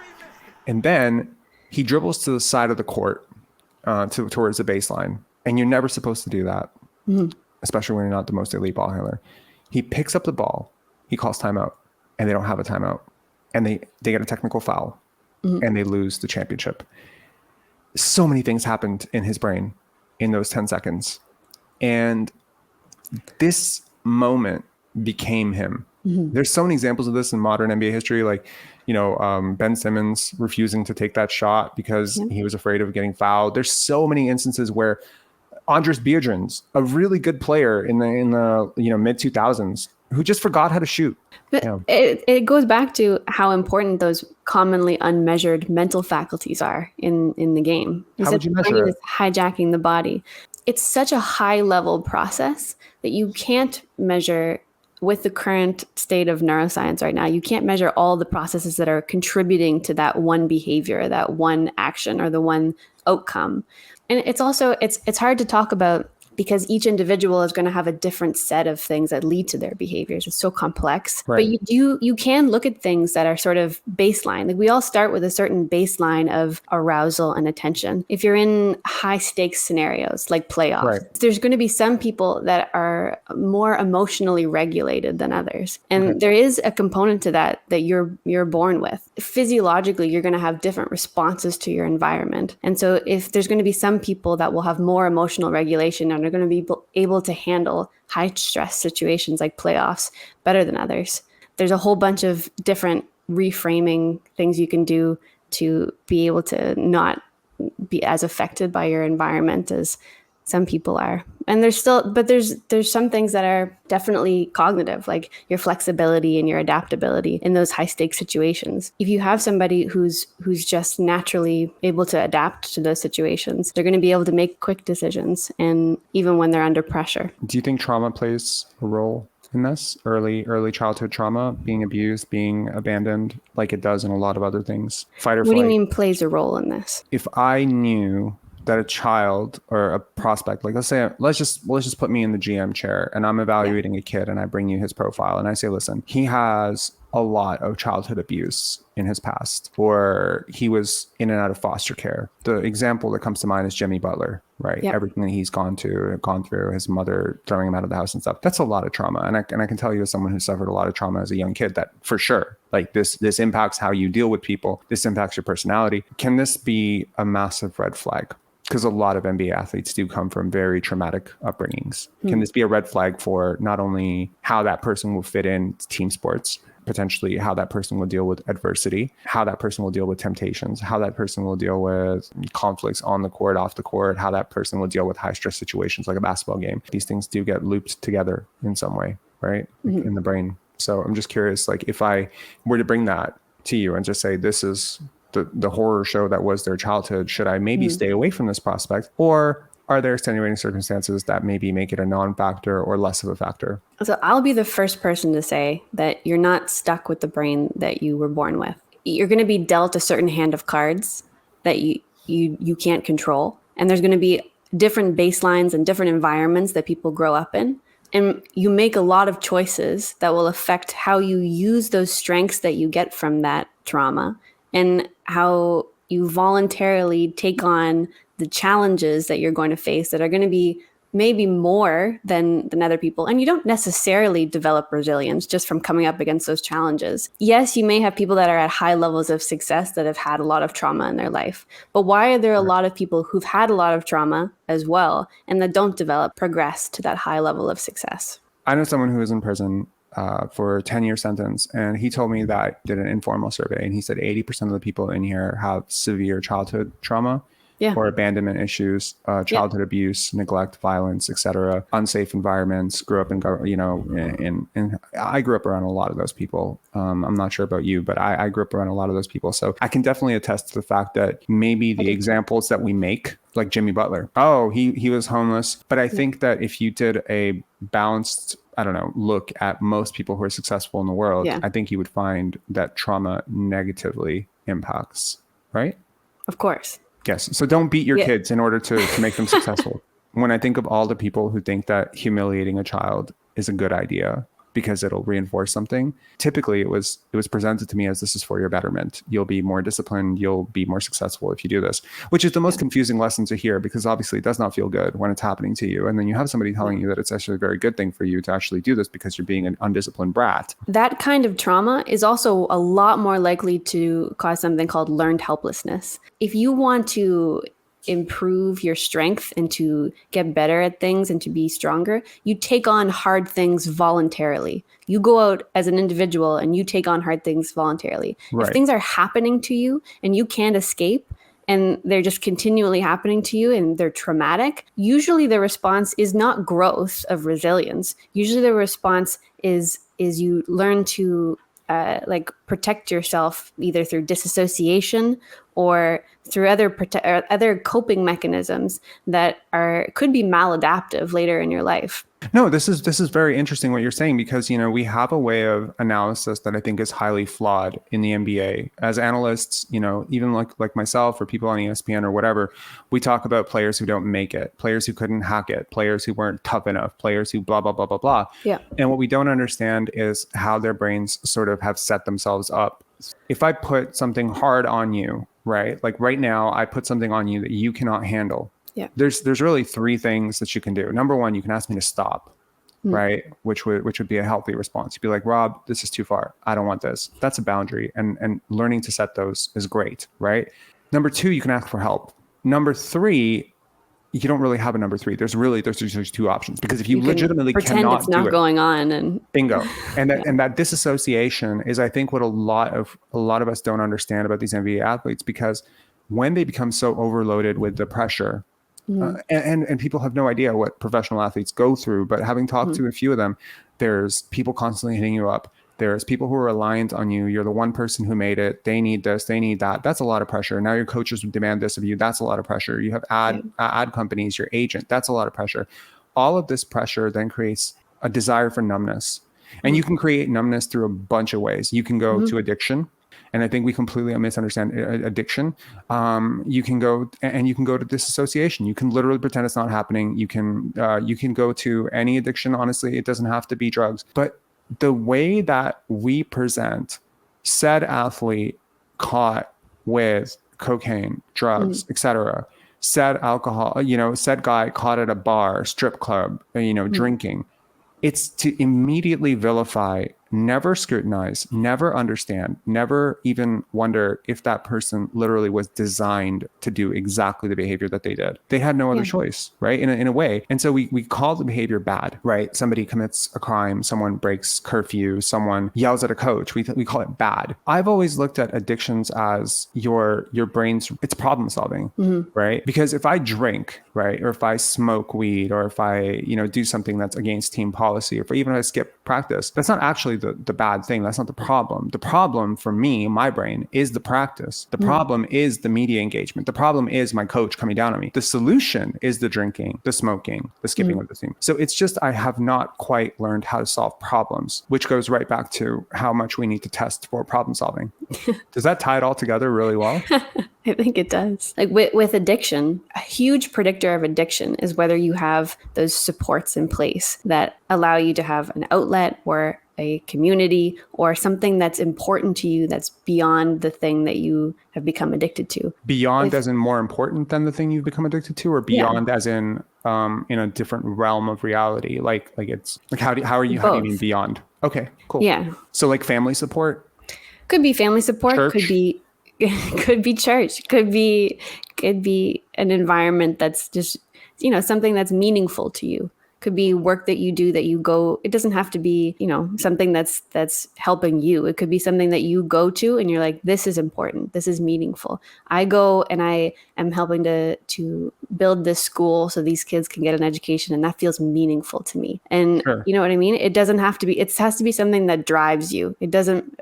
And then he dribbles to the side of the court, towards the baseline, and you're never supposed to do that, especially when you're not the most elite ball handler. He picks up the ball, he calls timeout, and they don't have a timeout, and they get a technical foul, and they lose the championship. So many things happened in his brain in those 10 seconds, and this moment became him. There's so many examples of this in modern NBA history, like, you know, Ben Simmons refusing to take that shot because he was afraid of getting fouled. There's so many instances where Andres Biedrins, a really good player in the you know, mid 2000s, who just forgot how to shoot. But it goes back to how important those commonly unmeasured mental faculties are in the game. How would you measure it? Hijacking the body. It's such a high level process that you can't measure with the current state of neuroscience right now. You can't measure all the processes that are contributing to that one behavior, that one action, or the one outcome. And it's also, it's hard to talk about because each individual is going to have a different set of things that lead to their behaviors. It's so complex. Right. But you can look at things that are sort of baseline. Like we all start with a certain baseline of arousal and attention. If you're in high stakes scenarios like playoffs, there's going to be some people that are more emotionally regulated than others. And there is a component to that you're born with. Physiologically, you're going to have different responses to your environment. And so if there's going to be some people that will have more emotional regulation and are going to be able to handle high stress situations like playoffs better than others, there's a whole bunch of different reframing things you can do to be able to not be as affected by your environment as some people are. And there's some things that are definitely cognitive, like your flexibility and your adaptability in those high stakes situations. If you have somebody who's just naturally able to adapt to those situations, they're going to be able to make quick decisions, and even when they're under pressure. Do you think trauma plays a role in this? Early childhood trauma, being abused, being abandoned, like it does in a lot of other things? Fight or flight. What do you mean plays a role in this? If I knew that a child or a prospect, like let's just put me in the GM chair and I'm evaluating a kid and I bring you his profile and I say, listen, he has a lot of childhood abuse in his past, or he was in and out of foster care. The example that comes to mind is Jimmy Butler, right? Yep. Everything that he's gone through, his mother throwing him out of the house and stuff. That's a lot of trauma. And I can tell you, as someone who suffered a lot of trauma as a young kid, that for sure, like this impacts how you deal with people. This impacts your personality. Can this be a massive red flag? Because a lot of NBA athletes do come from very traumatic upbringings. Can this be a red flag for not only how that person will fit in team sports, potentially how that person will deal with adversity, how that person will deal with temptations, how that person will deal with conflicts on the court, off the court, how that person will deal with high stress situations like a basketball game? These things do get looped together in some way, right? In the brain. So I'm just curious, like if I were to bring that to you and just say, this is the horror show that was their childhood, should I maybe stay away from this prospect? Or are there extenuating circumstances that maybe make it a non-factor or less of a factor? So I'll be the first person to say that you're not stuck with the brain that you were born with. You're going to be dealt a certain hand of cards that you can't control. And there's going to be different baselines and different environments that people grow up in. And you make a lot of choices that will affect how you use those strengths that you get from that trauma and how you voluntarily take on the challenges that you're going to face that are going to be maybe more than other people. And you don't necessarily develop resilience just from coming up against those challenges. Yes, you may have people that are at high levels of success that have had a lot of trauma in their life. But why are there a lot of people who've had a lot of trauma as well and that don't progress to that high level of success? I know someone who was in prison for a 10-year sentence. And he told me that did an informal survey. And he said 80% of the people in here have severe childhood trauma or abandonment issues, childhood abuse, neglect, violence, etc., unsafe environments, grew up in I grew up around a lot of those people. I'm not sure about you, but I grew up around a lot of those people. So I can definitely attest to the fact that maybe the examples that we make, like Jimmy Butler, he was homeless. But I think that if you did a balanced, look at most people who are successful in the world, I think you would find that trauma negatively impacts, right? Of course. Yes. So don't beat your kids in order to make them successful. When I think of all the people who think that humiliating a child is a good idea because it'll reinforce something, typically it was presented to me as, this is for your betterment. You'll be more disciplined. You'll be more successful if you do this, which is the most confusing lesson to hear, because obviously it does not feel good when it's happening to you. And then you have somebody telling you that it's actually a very good thing for you to actually do this because you're being an undisciplined brat. That kind of trauma is also a lot more likely to cause something called learned helplessness. If you want to improve your strength and to get better at things and to be stronger, you take on hard things voluntarily. You go out as an individual and you take on hard things voluntarily. Right. If things are happening to you and you can't escape and they're just continually happening to you and they're traumatic, usually the response is not growth of resilience. Usually the response is you learn to protect yourself either through disassociation or through other coping mechanisms that could be maladaptive later in your life. No, this is very interesting what you're saying, because, we have a way of analysis that I think is highly flawed in the NBA. As analysts, even like myself or people on ESPN or whatever, we talk about players who don't make it, players who couldn't hack it, players who weren't tough enough, players who blah, blah, blah, blah, blah. Yeah. And what we don't understand is how their brains sort of have set themselves up. If I put something hard on you, right? Like right now, I put something on you that you cannot handle. Yeah. There's really three things that you can do. Number one, you can ask me to stop, right? Which would be a healthy response. You'd be like, Rob, this is too far. I don't want this. That's a boundary. And learning to set those is great, right? Number two, you can ask for help. Number three, you don't really have a number three. There's two options, because if you legitimately pretend cannot it's not do it, going on, and bingo. And that disassociation is, I think, what a lot of us don't understand about these NBA athletes, because when they become so overloaded with the pressure, and people have no idea what professional athletes go through, but having talked to a few of them, there's people constantly hitting you up. There's people who are reliant on you. You're the one person who made it. They need this, they need that. That's a lot of pressure. Now your coaches would demand this of you. That's a lot of pressure. You have ad companies, your agent. That's a lot of pressure. All of this pressure then creates a desire for numbness. And you can create numbness through a bunch of ways. You can go to addiction. And I think we completely misunderstand addiction. You can go to disassociation. You can literally pretend it's not happening. You can go to any addiction. Honestly, it doesn't have to be drugs. But the way that we present said athlete caught with cocaine, drugs, etc., said alcohol, said guy caught at a bar, strip club, drinking, it's to immediately vilify, never scrutinize, never understand, never even wonder if that person literally was designed to do exactly the behavior that they did. They had no other choice, right? In a way. And so we call the behavior bad, right? Somebody commits a crime, someone breaks curfew, someone yells at a coach. We call it bad. I've always looked at addictions as your brain's, it's problem solving, right? Because if I drink, right, or if I smoke weed, or if I, do something that's against team policy, or even if I skip practice, that's not actually the bad thing. That's not the problem. The problem for me, my brain, is the practice. The problem is the media engagement. The problem is my coach coming down on me. The solution is the drinking, the smoking, the skipping of the team. So it's just, I have not quite learned how to solve problems, which goes right back to how much we need to test for problem solving. Does that tie it all together really well? I think it does. Like with addiction, a huge predictor of addiction is whether you have those supports in place that allow you to have an outlet or a community or something that's important to you that's beyond the thing that you have become addicted to. Beyond as in more important than the thing you've become addicted to, or beyond as in a different realm of reality? Like it's like how do you mean beyond? Okay, cool. Yeah. So like family support? Could be family support, church? could be church, could be an environment that's just, something that's meaningful to you. Could be work that you do that you go, it doesn't have to be, something that's helping you. It could be something that you go to and you're like, this is important. This is meaningful. I go and I am helping to build this school so these kids can get an education, and that feels meaningful to me. And you know what I mean? It doesn't have to be, it has to be something that drives you. It doesn't,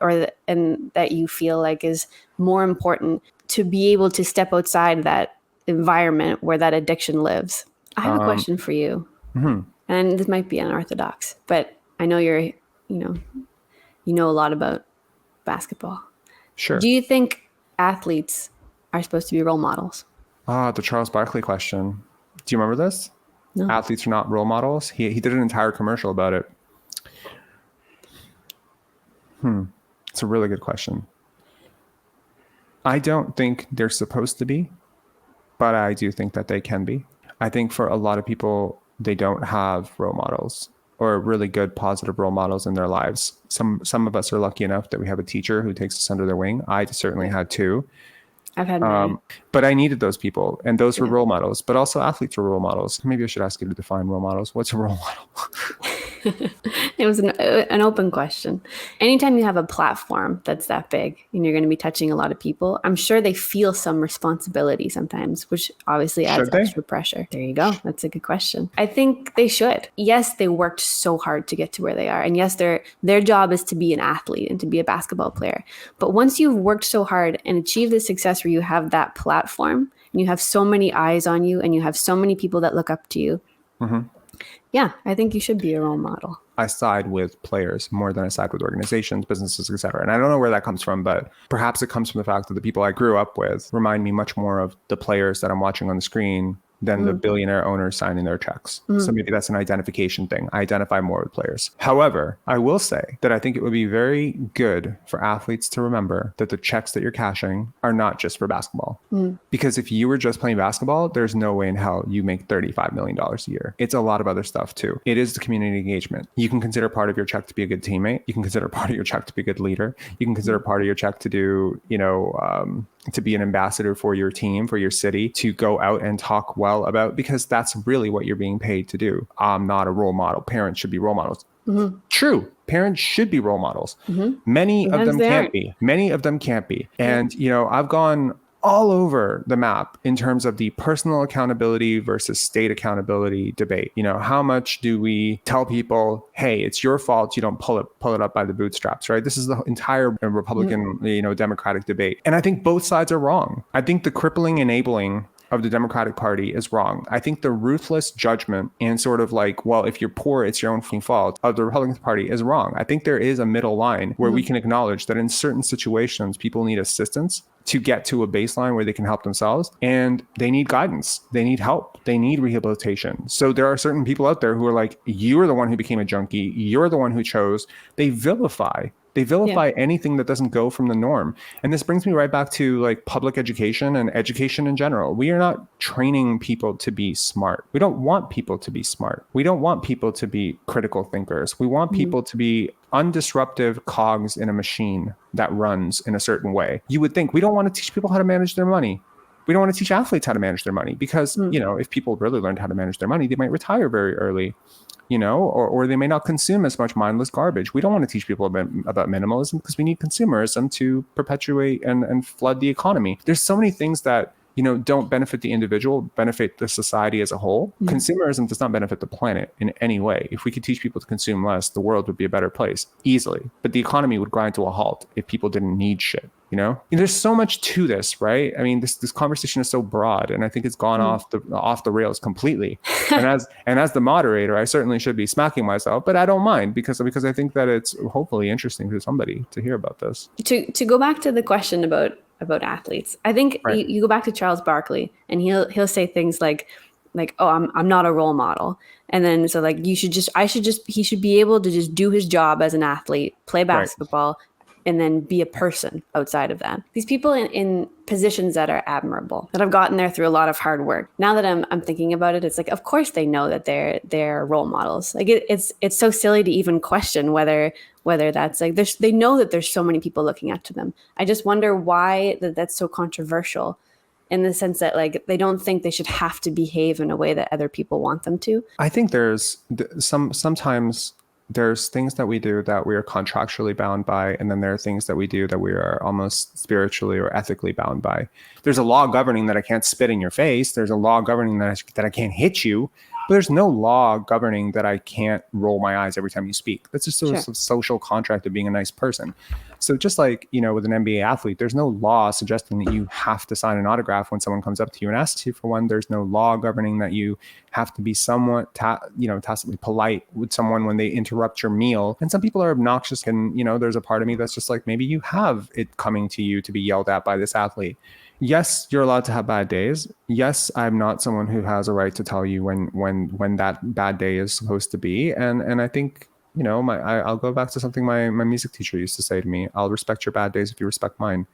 and that you feel like is more important to be able to step outside that environment where that addiction lives. I have a question for you. And this might be unorthodox, but I know you know a lot about basketball. Sure. Do you think athletes are supposed to be role models? The Charles Barkley question. Do you remember this? No. Athletes are not role models. He did an entire commercial about it. It's a really good question. I don't think they're supposed to be, but I do think that they can be. I think for a lot of people, they don't have role models or really good positive role models in their lives. Some of us are lucky enough that we have a teacher who takes us under their wing. I certainly had two. I've had many. But I needed those people, and those were role models, but also athletes were role models. Maybe I should ask you to define role models. What's a role model? It was an open question. Anytime you have a platform that's that big and you're going to be touching a lot of people, I'm sure they feel some responsibility sometimes, which obviously adds extra pressure. There you go. That's a good question. I think they should. Yes, they worked so hard to get to where they are. And yes, their job is to be an athlete and to be a basketball player. But once you've worked so hard and achieved the success where you have that platform and you have so many eyes on you and you have so many people that look up to you, Yeah, I think you should be a role model. I side with players more than I side with organizations, businesses, etc. And I don't know where that comes from, but perhaps it comes from the fact that the people I grew up with remind me much more of the players that I'm watching on the screen than the billionaire owners signing their checks. So maybe that's an identification thing. I identify more with players. However, I will say that I think it would be very good for athletes to remember that the checks that you're cashing are not just for basketball. Because if you were just playing basketball, there's no way in hell you make $35 million a year. It's a lot of other stuff too. It is the community engagement. You can consider part of your check to be a good teammate. You can consider part of your check to be a good leader. You can consider part of your check to do, to be an ambassador for your team, for your city, to go out and talk well about, because that's really what you're being paid to do. I'm not a role model. Parents should be role models. True. Parents should be role models. Many of them can't be. Many of them can't be. And, I've gone all over the map in terms of the personal accountability versus state accountability debate. How much do we tell people, hey, it's your fault you don't pull it up by the bootstraps, right? This is the entire Republican, Democratic debate. And I think both sides are wrong. I think the crippling enabling of the Democratic Party is wrong. I think the ruthless judgment and sort of like, well, if you're poor, it's your own fault of the Republican Party is wrong. I think there is a middle line where we can acknowledge that in certain situations, people need assistance to get to a baseline where they can help themselves, and they need guidance. They need help. They need rehabilitation. So there are certain people out there who are like, you're the one who became a junkie. You're the one who chose. They vilify anything that doesn't go from the norm. And this brings me right back to like public education and education in general. We are not training people to be smart. We don't want people to be smart. We don't want people to be critical thinkers. We want people to be undisruptive cogs in a machine that runs in a certain way. You would think we don't want to teach people how to manage their money. We don't want to teach athletes how to manage their money because, if people really learned how to manage their money, they might retire very early. Or they may not consume as much mindless garbage. We don't want to teach people about minimalism because we need consumerism to perpetuate and flood the economy. There's so many things that, don't benefit the individual, benefit the society as a whole. Consumerism does not benefit the planet in any way. If we could teach people to consume less, the world would be a better place easily. But the economy would grind to a halt if people didn't need shit. There's so much to this, right? I mean, this conversation is so broad, and I think it's gone off the rails completely. And as the moderator, I certainly should be smacking myself, but I don't mind because I think that it's hopefully interesting to somebody to hear about this. To go back to the question about athletes, I think you go back to Charles Barkley, and he'll say things like, oh, I'm not a role model. And then so like he should be able to just do his job as an athlete, play basketball, and then be a person outside of that. These people in positions that are admirable, that have gotten there through a lot of hard work. Now that I'm thinking about it, it's like, of course they know that they're role models. Like it's so silly to even question whether that's like, they know that there's so many people looking up to them. I just wonder why that's so controversial, in the sense that like they don't think they should have to behave in a way that other people want them to. I think there's sometimes there's things that we do that we are contractually bound by, and then there are things that we do that we are almost spiritually or ethically bound by. There's a law governing that I can't spit in your face. There's a law governing that I can't hit you. But there's no law governing that I can't roll my eyes every time you speak. That's just a social contract of being a nice person. So just like, with an NBA athlete, there's no law suggesting that you have to sign an autograph when someone comes up to you and asks you for one. There's no law governing that you have to be somewhat, tacitly polite with someone when they interrupt your meal. And some people are obnoxious, and, there's a part of me that's just like, maybe you have it coming to you to be yelled at by this athlete. Yes, you're allowed to have bad days. Yes, I'm not someone who has a right to tell you when that bad day is supposed to be. And I think, I'll go back to something my music teacher used to say to me. I'll respect your bad days if you respect mine.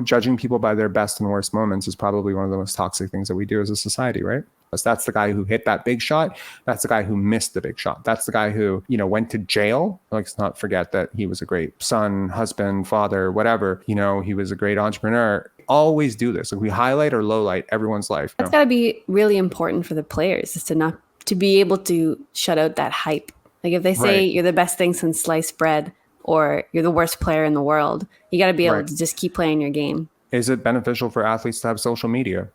Judging people by their best and worst moments is probably one of the most toxic things that we do as a society, right? That's the guy who hit that big shot. That's the guy who missed the big shot. That's the guy who, went to jail. Let's not forget that he was a great son, husband, father, whatever. He was a great entrepreneur. Always do this. Like, we highlight or lowlight everyone's life. That's got to be really important for the players, is to be able to shut out that hype. Like if they say you're the best thing since sliced bread, or you're the worst player in the world, you got to be able to just keep playing your game. Is it beneficial for athletes to have social media?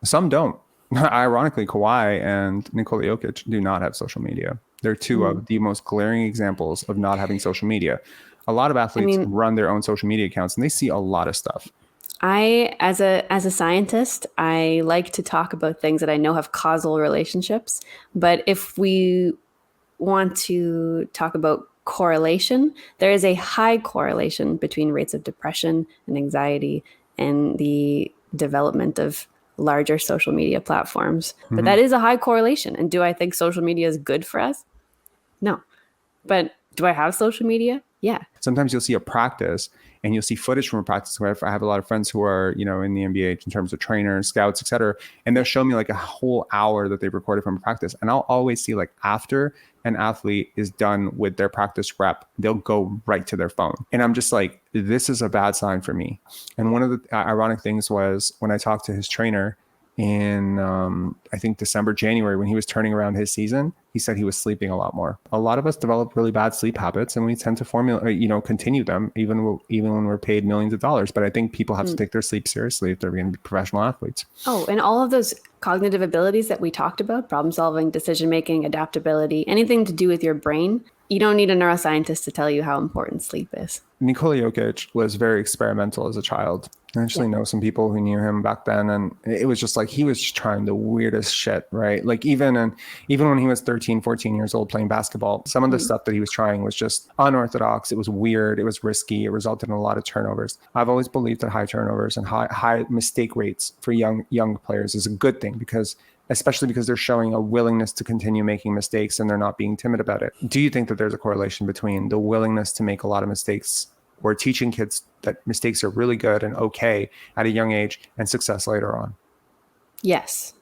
Some don't. Ironically, Kawhi and Nikola Jokic do not have social media. They're two of the most glaring examples of not having social media. A lot of athletes run their own social media accounts, and they see a lot of stuff. As a scientist, I like to talk about things that I know have causal relationships. But if we want to talk about correlation, there is a high correlation between rates of depression and anxiety and the development of larger social media platforms. But that is a high correlation. And do I think social media is good for us? No. But do I have social media? Yeah. Sometimes you'll see a practice and you'll see footage from a practice. Where I have a lot of friends who are, in the NBA in terms of trainers, scouts, et cetera. And they'll show me like a whole hour that they recorded from a practice. And I'll always see like after an athlete is done with their practice rep, they'll go right to their phone. And I'm just like, this is a bad sign for me. And one of the ironic things was when I talked to his trainer in I think December, January, when he was turning around his season, he said he was sleeping a lot more. A lot of us develop really bad sleep habits, and we tend to continue them even when we're paid millions of dollars. But I think people have to take their sleep seriously if they're going to be professional athletes. Oh, and all of those cognitive abilities that we talked about, problem solving, decision making, adaptability, anything to do with your brain, you don't need a neuroscientist to tell you how important sleep is. Nikola Jokic was very experimental as a child. I actually know some people who knew him back then, and it was just like he was just trying the weirdest shit, right? Like even when he was 13, 14 years old playing basketball, some of the stuff that he was trying was just unorthodox. It was weird. It was risky. It resulted in a lot of turnovers. I've always believed that high turnovers and high mistake rates for young players is a good thing, especially because they're showing a willingness to continue making mistakes and they're not being timid about it. Do you think that there's a correlation between the willingness to make a lot of mistakes or teaching kids that mistakes are really good and okay at a young age and success later on? Yes.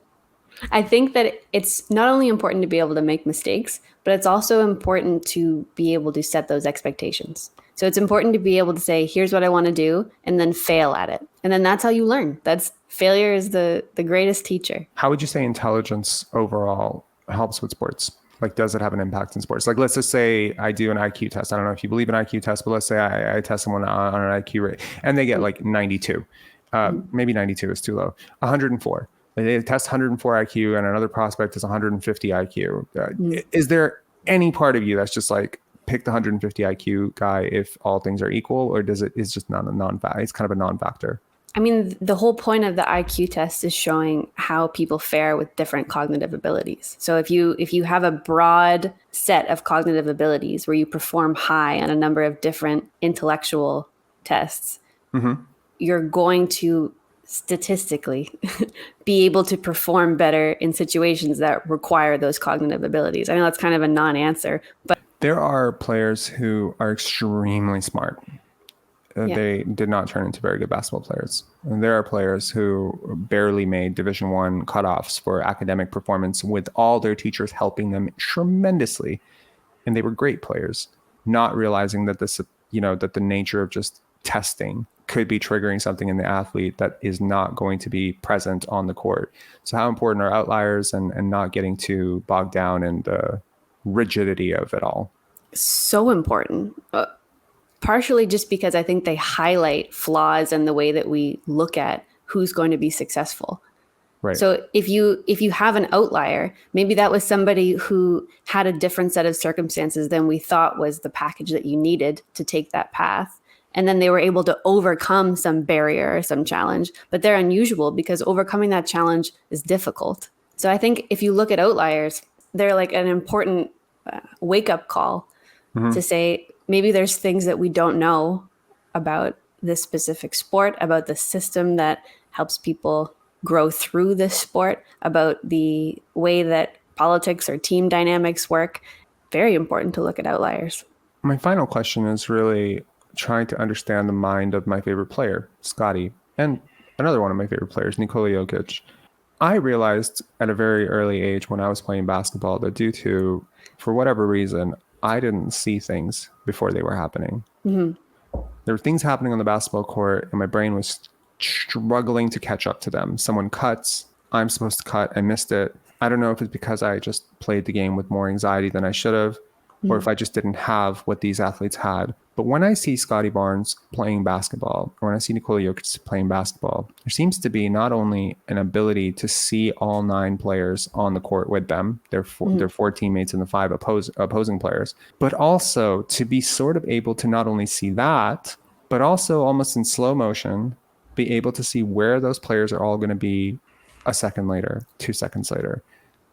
I think that it's not only important to be able to make mistakes, but it's also important to be able to set those expectations. So it's important to be able to say, here's what I want to do, and then fail at it. And then that's how you learn. Failure is the greatest teacher. How would you say intelligence overall helps with sports? Like, does it have an impact in sports? Like, let's just say I do an IQ test. I don't know if you believe in IQ tests, but let's say I test someone on an IQ rate and they get like 92. Maybe 92 is too low. 104. They test 104 IQ and another prospect is 150 IQ. Is there any part of you that's just like, pick the 150 IQ guy if all things are equal, or is just not a non-factor? It's kind of a non-factor. I mean, the whole point of the IQ test is showing how people fare with different cognitive abilities. So if you have a broad set of cognitive abilities where you perform high on a number of different intellectual tests, you're going to statistically be able to perform better in situations that require those cognitive abilities. I know that's kind of a non-answer, but there are players who are extremely smart. They did not turn into very good basketball players. And there are players who barely made Division I cutoffs for academic performance with all their teachers helping them tremendously. And they were great players, not realizing that that the nature of just testing could be triggering something in the athlete that is not going to be present on the court. So how important are outliers and not getting too bogged down in the rigidity of it all? So important. Partially just because I think they highlight flaws in the way that we look at who's going to be successful. Right. So if you have an outlier, maybe that was somebody who had a different set of circumstances than we thought was the package that you needed to take that path. And then they were able to overcome some barrier or some challenge, but they're unusual because overcoming that challenge is difficult. So I think if you look at outliers, they're like an important wake-up call to say, maybe there's things that we don't know about this specific sport, about the system that helps people grow through this sport, about the way that politics or team dynamics work. Very important to look at outliers. My final question is really trying to understand the mind of my favorite player, Scottie, and another one of my favorite players, Nikola Jokic. I realized at a very early age when I was playing basketball that for whatever reason, I didn't see things before they were happening. There were things happening on the basketball court and my brain was struggling to catch up to them. Someone cuts, I'm supposed to cut, I missed it. I don't know if it's because I just played the game with more anxiety than I should have, or if I just didn't have what these athletes had. But when I see Scottie Barnes playing basketball, or when I see Nikola Jokic playing basketball, there seems to be not only an ability to see all 9 players on the court with them, their 4 teammates and the 5 opposing players, but also to be sort of able to not only see that, but also almost in slow motion, be able to see where those players are all going to be a second later, 2 seconds later.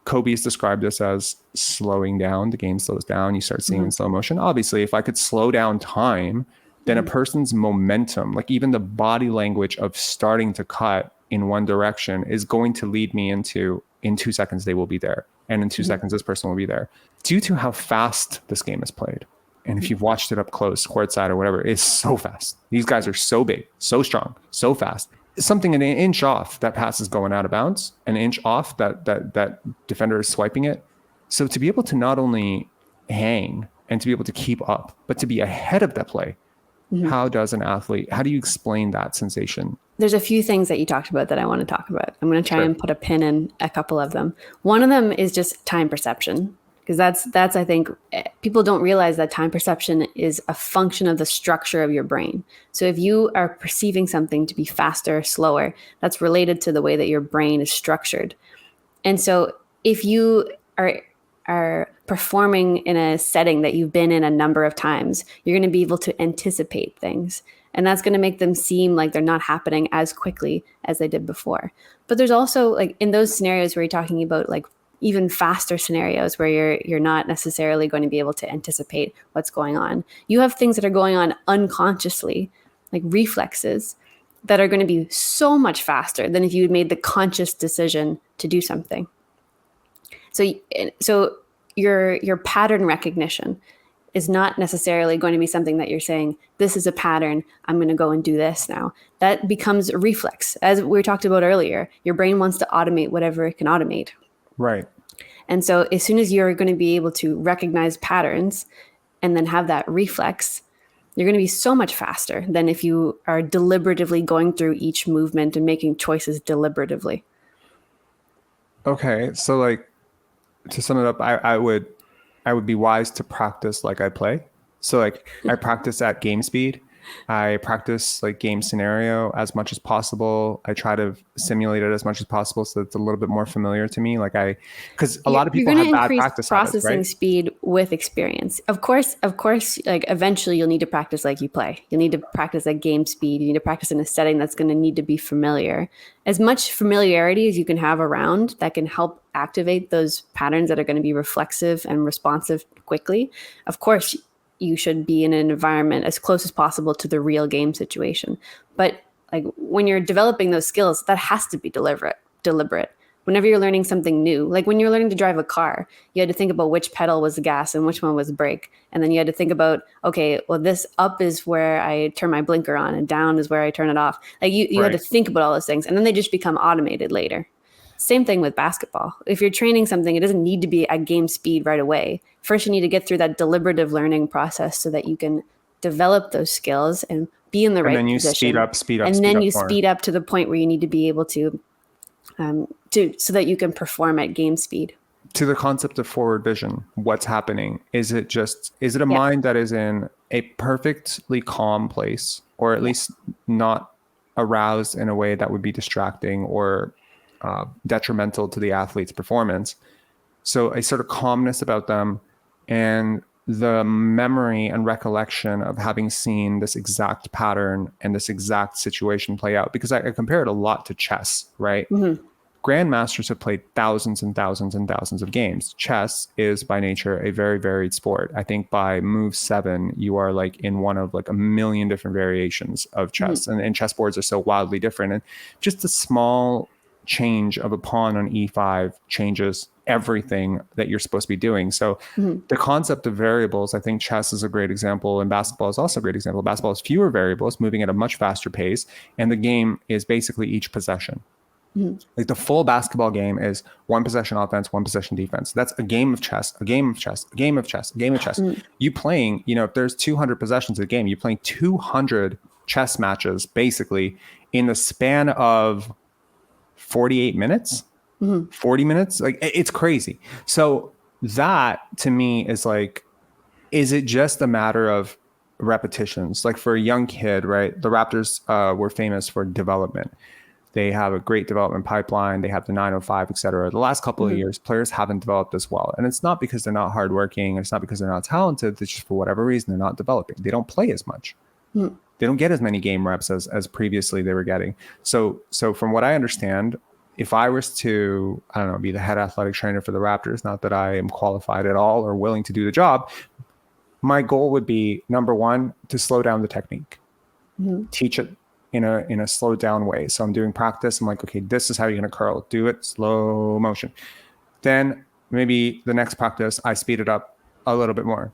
Kobe's described this as slowing down. The game slows down. You start seeing in slow motion. Obviously, if I could slow down time, then a person's momentum, like even the body language of starting to cut in one direction, is going to lead me into, in 2 seconds, they will be there. And in 2 seconds, this person will be there. Due to how fast this game is played, and if you've watched it up close, courtside or whatever, it's so fast. These guys are so big, so strong, so fast. Something an inch off, that pass is going out of bounds. An inch off, that defender is swiping it. So to be able to not only hang and to be able to keep up, but to be ahead of that play, how do you explain that sensation? There's a few things that you talked about that I want to talk about. I'm going to try and put a pin in a couple of them. One of them is just time perception, because that's I think people don't realize that time perception is a function of the structure of your brain. So if you are perceiving something to be faster or slower, that's related to the way that your brain is structured. And so if you are performing in a setting that you've been in a number of times, you're going to be able to anticipate things. And that's going to make them seem like they're not happening as quickly as they did before. But there's also, like, in those scenarios where you're talking about, like, even faster scenarios where you're not necessarily going to be able to anticipate what's going on. You have things that are going on unconsciously, like reflexes, that are going to be so much faster than if you had made the conscious decision to do something. So your pattern recognition is not necessarily going to be something that you're saying, this is a pattern, I'm going to go and do this now. That becomes a reflex. As we talked about earlier, your brain wants to automate whatever it can automate. Right. And so as soon as you're going to be able to recognize patterns and then have that reflex, you're going to be so much faster than if you are deliberatively going through each movement and making choices deliberatively. Okay. So, like, to sum it up, I would be wise to practice like I play. So, like, I practice at game speed. I practice, like, game scenario as much as possible. I try to simulate it as much as possible so it's a little bit more familiar to me. Like, because a lot of people have bad practice processing habits, right? speed with experience. Of course, like, eventually you'll need to practice like you play. You'll need to practice at game speed. You need to practice in a setting that's going to need to be familiar. As much familiarity as you can have around that can help activate those patterns that are going to be reflexive and responsive quickly. Of course, you should be in an environment as close as possible to the real game situation. But, like, when you're developing those skills, that has to be deliberate. Whenever you're learning something new, like when you're learning to drive a car, you had to think about which pedal was the gas and which one was the brake. And then you had to think about, okay, well, this up is where I turn my blinker on and down is where I turn it off. Like, you had to think about all those things, and then they just become automated later. Same thing with basketball. If you're training something, it doesn't need to be at game speed right away. First, you need to get through that deliberative learning process so that you can develop those skills and be in the right position. And then you speed up. And then you speed up to the point where you need to be able to so that you can perform at game speed. To the concept of forward vision, what's happening? Is it a mind that is in a perfectly calm place, or at least not aroused in a way that would be distracting or detrimental to the athlete's performance? So a sort of calmness about them, and the memory and recollection of having seen this exact pattern and this exact situation play out. Because I compare it a lot to chess, right? Mm-hmm. Grandmasters have played thousands and thousands and thousands of games. Chess is by nature a very varied sport. I think by move 7, you are, like, in one of, like, a million different variations of chess. Mm-hmm. And chessboards are so wildly different. And just a small change of a pawn on e5 changes everything that you're supposed to be doing. So the concept of variables, I think chess is a great example, and basketball is also a great example. Basketball has fewer variables, moving at a much faster pace, and the game is basically each possession. Like, the full basketball game is one possession offense, one possession defense. That's a game of chess, a game of chess, a game of chess, a game of chess. You playing, if there's 200 possessions in a game, you're playing 200 chess matches basically in the span of 48 minutes, 40 minutes. Like, it's crazy. So that to me is like, is it just a matter of repetitions? Like, for a young kid, right? The Raptors were famous for development. They have a great development pipeline. They have the 905, et cetera. The last couple of years, players haven't developed as well. And it's not because they're not hardworking. It's not because they're not talented. It's just for whatever reason, they're not developing. They don't play as much. They don't get as many game reps as previously they were getting. So from what I understand, if I was to, I don't know, be the head athletic trainer for the Raptors, not that I am qualified at all or willing to do the job, my goal would be, number one, to slow down the technique, teach it in a slowed down way. So I'm doing practice. I'm like, okay, this is how you're going to curl. Do it slow motion. Then maybe the next practice, I speed it up a little bit more,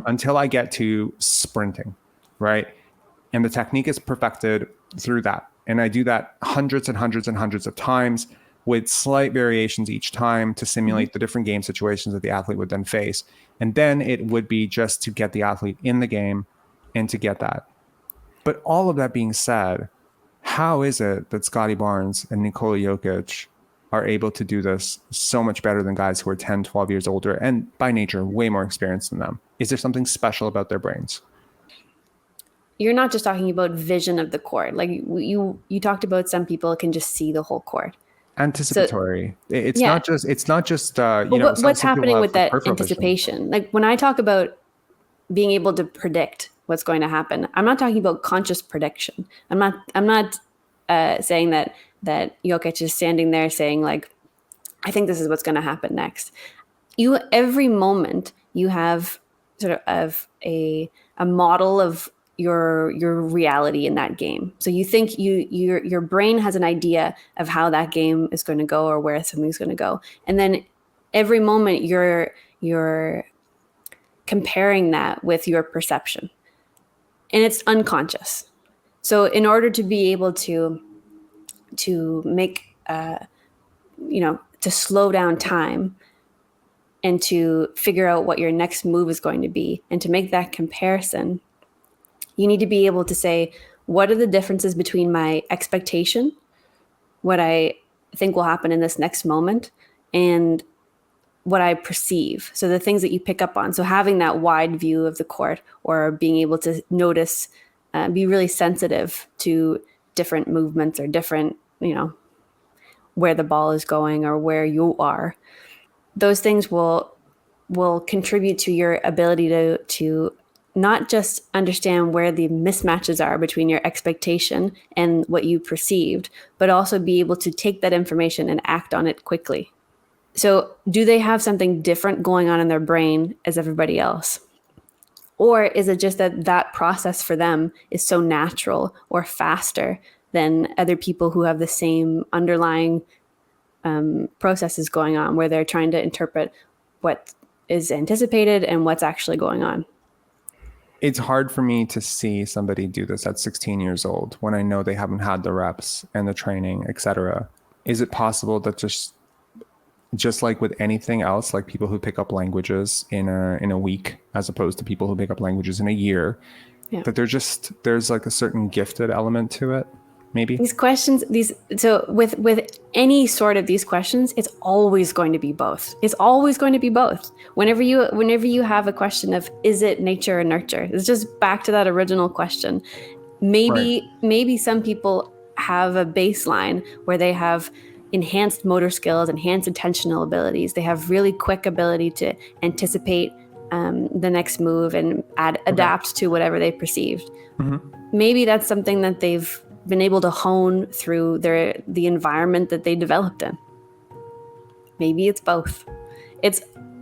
until I get to sprinting, right? And the technique is perfected through that. And I do that hundreds and hundreds and hundreds of times with slight variations each time to simulate the different game situations that the athlete would then face. And then it would be just to get the athlete in the game and to get that. But all of that being said, how is it that Scottie Barnes and Nikola Jokic are able to do this so much better than guys who are 10, 12 years older and by nature way more experienced than them? Is there something special about their brains? You're not just talking about vision of the court. Like you talked about some people can just see the whole court. Anticipatory. So, it's not just what's happening with that anticipation? Vision. Like when I talk about being able to predict what's going to happen, I'm not talking about conscious prediction. I'm not saying that Jokic is standing there saying like, I think this is what's going to happen next. Every moment you have sort of a model of your reality in that game. So you think your brain has an idea of how that game is going to go or where something's going to go, and then every moment you're comparing that with your perception, and it's unconscious. So in order to be able to make to slow down time and to figure out what your next move is going to be and to make that comparison, you need to be able to say, what are the differences between my expectation, what I think will happen in this next moment, and what I perceive. So the things that you pick up on. So having that wide view of the court, or being able to notice, be really sensitive to different movements or different, where the ball is going or where you are. Those things will contribute to your ability to not just understand where the mismatches are between your expectation and what you perceived, but also be able to take that information and act on it quickly. So do they have something different going on in their brain as everybody else? Or is it just that process for them is so natural or faster than other people who have the same underlying processes going on, where they're trying to interpret what is anticipated and what's actually going on? It's hard for me to see somebody do this at 16 years old when I know they haven't had the reps and the training, etc. Is it possible that just like with anything else, like people who pick up languages in a week as opposed to people who pick up languages in a year, that there's like a certain gifted element to it? Maybe these questions, so with any sort of these questions, it's always going to be both. It's always going to be both. Whenever you have a question of, is it nature or nurture? It's just back to that original question. Maybe some people have a baseline where they have enhanced motor skills, enhanced attentional abilities. They have really quick ability to anticipate the next move and adapt to whatever they perceived. Maybe that's something that they've been able to hone through the environment that they developed in. Maybe it's both.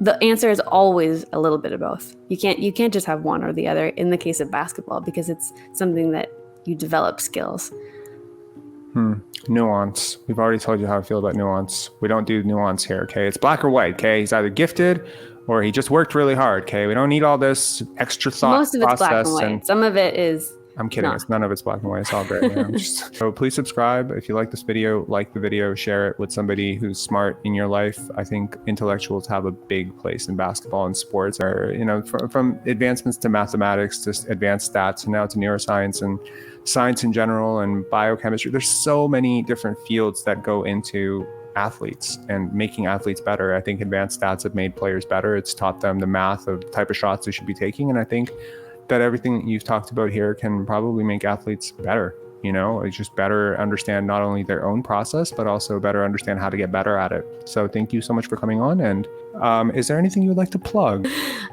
The answer is always a little bit of both. You can't just have one or the other in the case of basketball, because it's something that you develop skills. Nuance. We've already told you how I feel about nuance. We don't do nuance here, okay? It's black or white, okay? He's either gifted or he just worked really hard, okay? We don't need all this extra thought. Most of it's black and white. Some of it is... I'm kidding. None of it's black and white. It's all gray. So please subscribe. If you like this video, like the video, share it with somebody who's smart in your life. I think intellectuals have a big place in basketball and sports, or, from advancements to mathematics to advanced stats and now to neuroscience and science in general and biochemistry. There's so many different fields that go into athletes and making athletes better. I think advanced stats have made players better. It's taught them the math of the type of shots they should be taking. And I think that everything that you've talked about here can probably make athletes better. It's just better understand not only their own process, but also better understand how to get better at it. So thank you so much for coming on. And is there anything you would like to plug?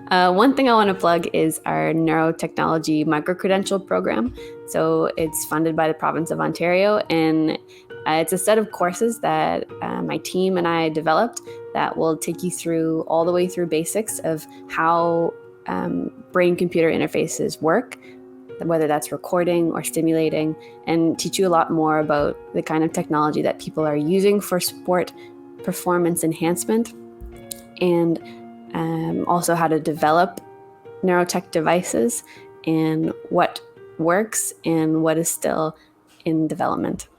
One thing I want to plug is our neurotechnology micro-credential program. So it's funded by the province of Ontario, and it's a set of courses that my team and I developed that will take you through all the way through basics of how brain-computer interfaces work, whether that's recording or stimulating, and teach you a lot more about the kind of technology that people are using for sport performance enhancement, and also how to develop neurotech devices and what works and what is still in development.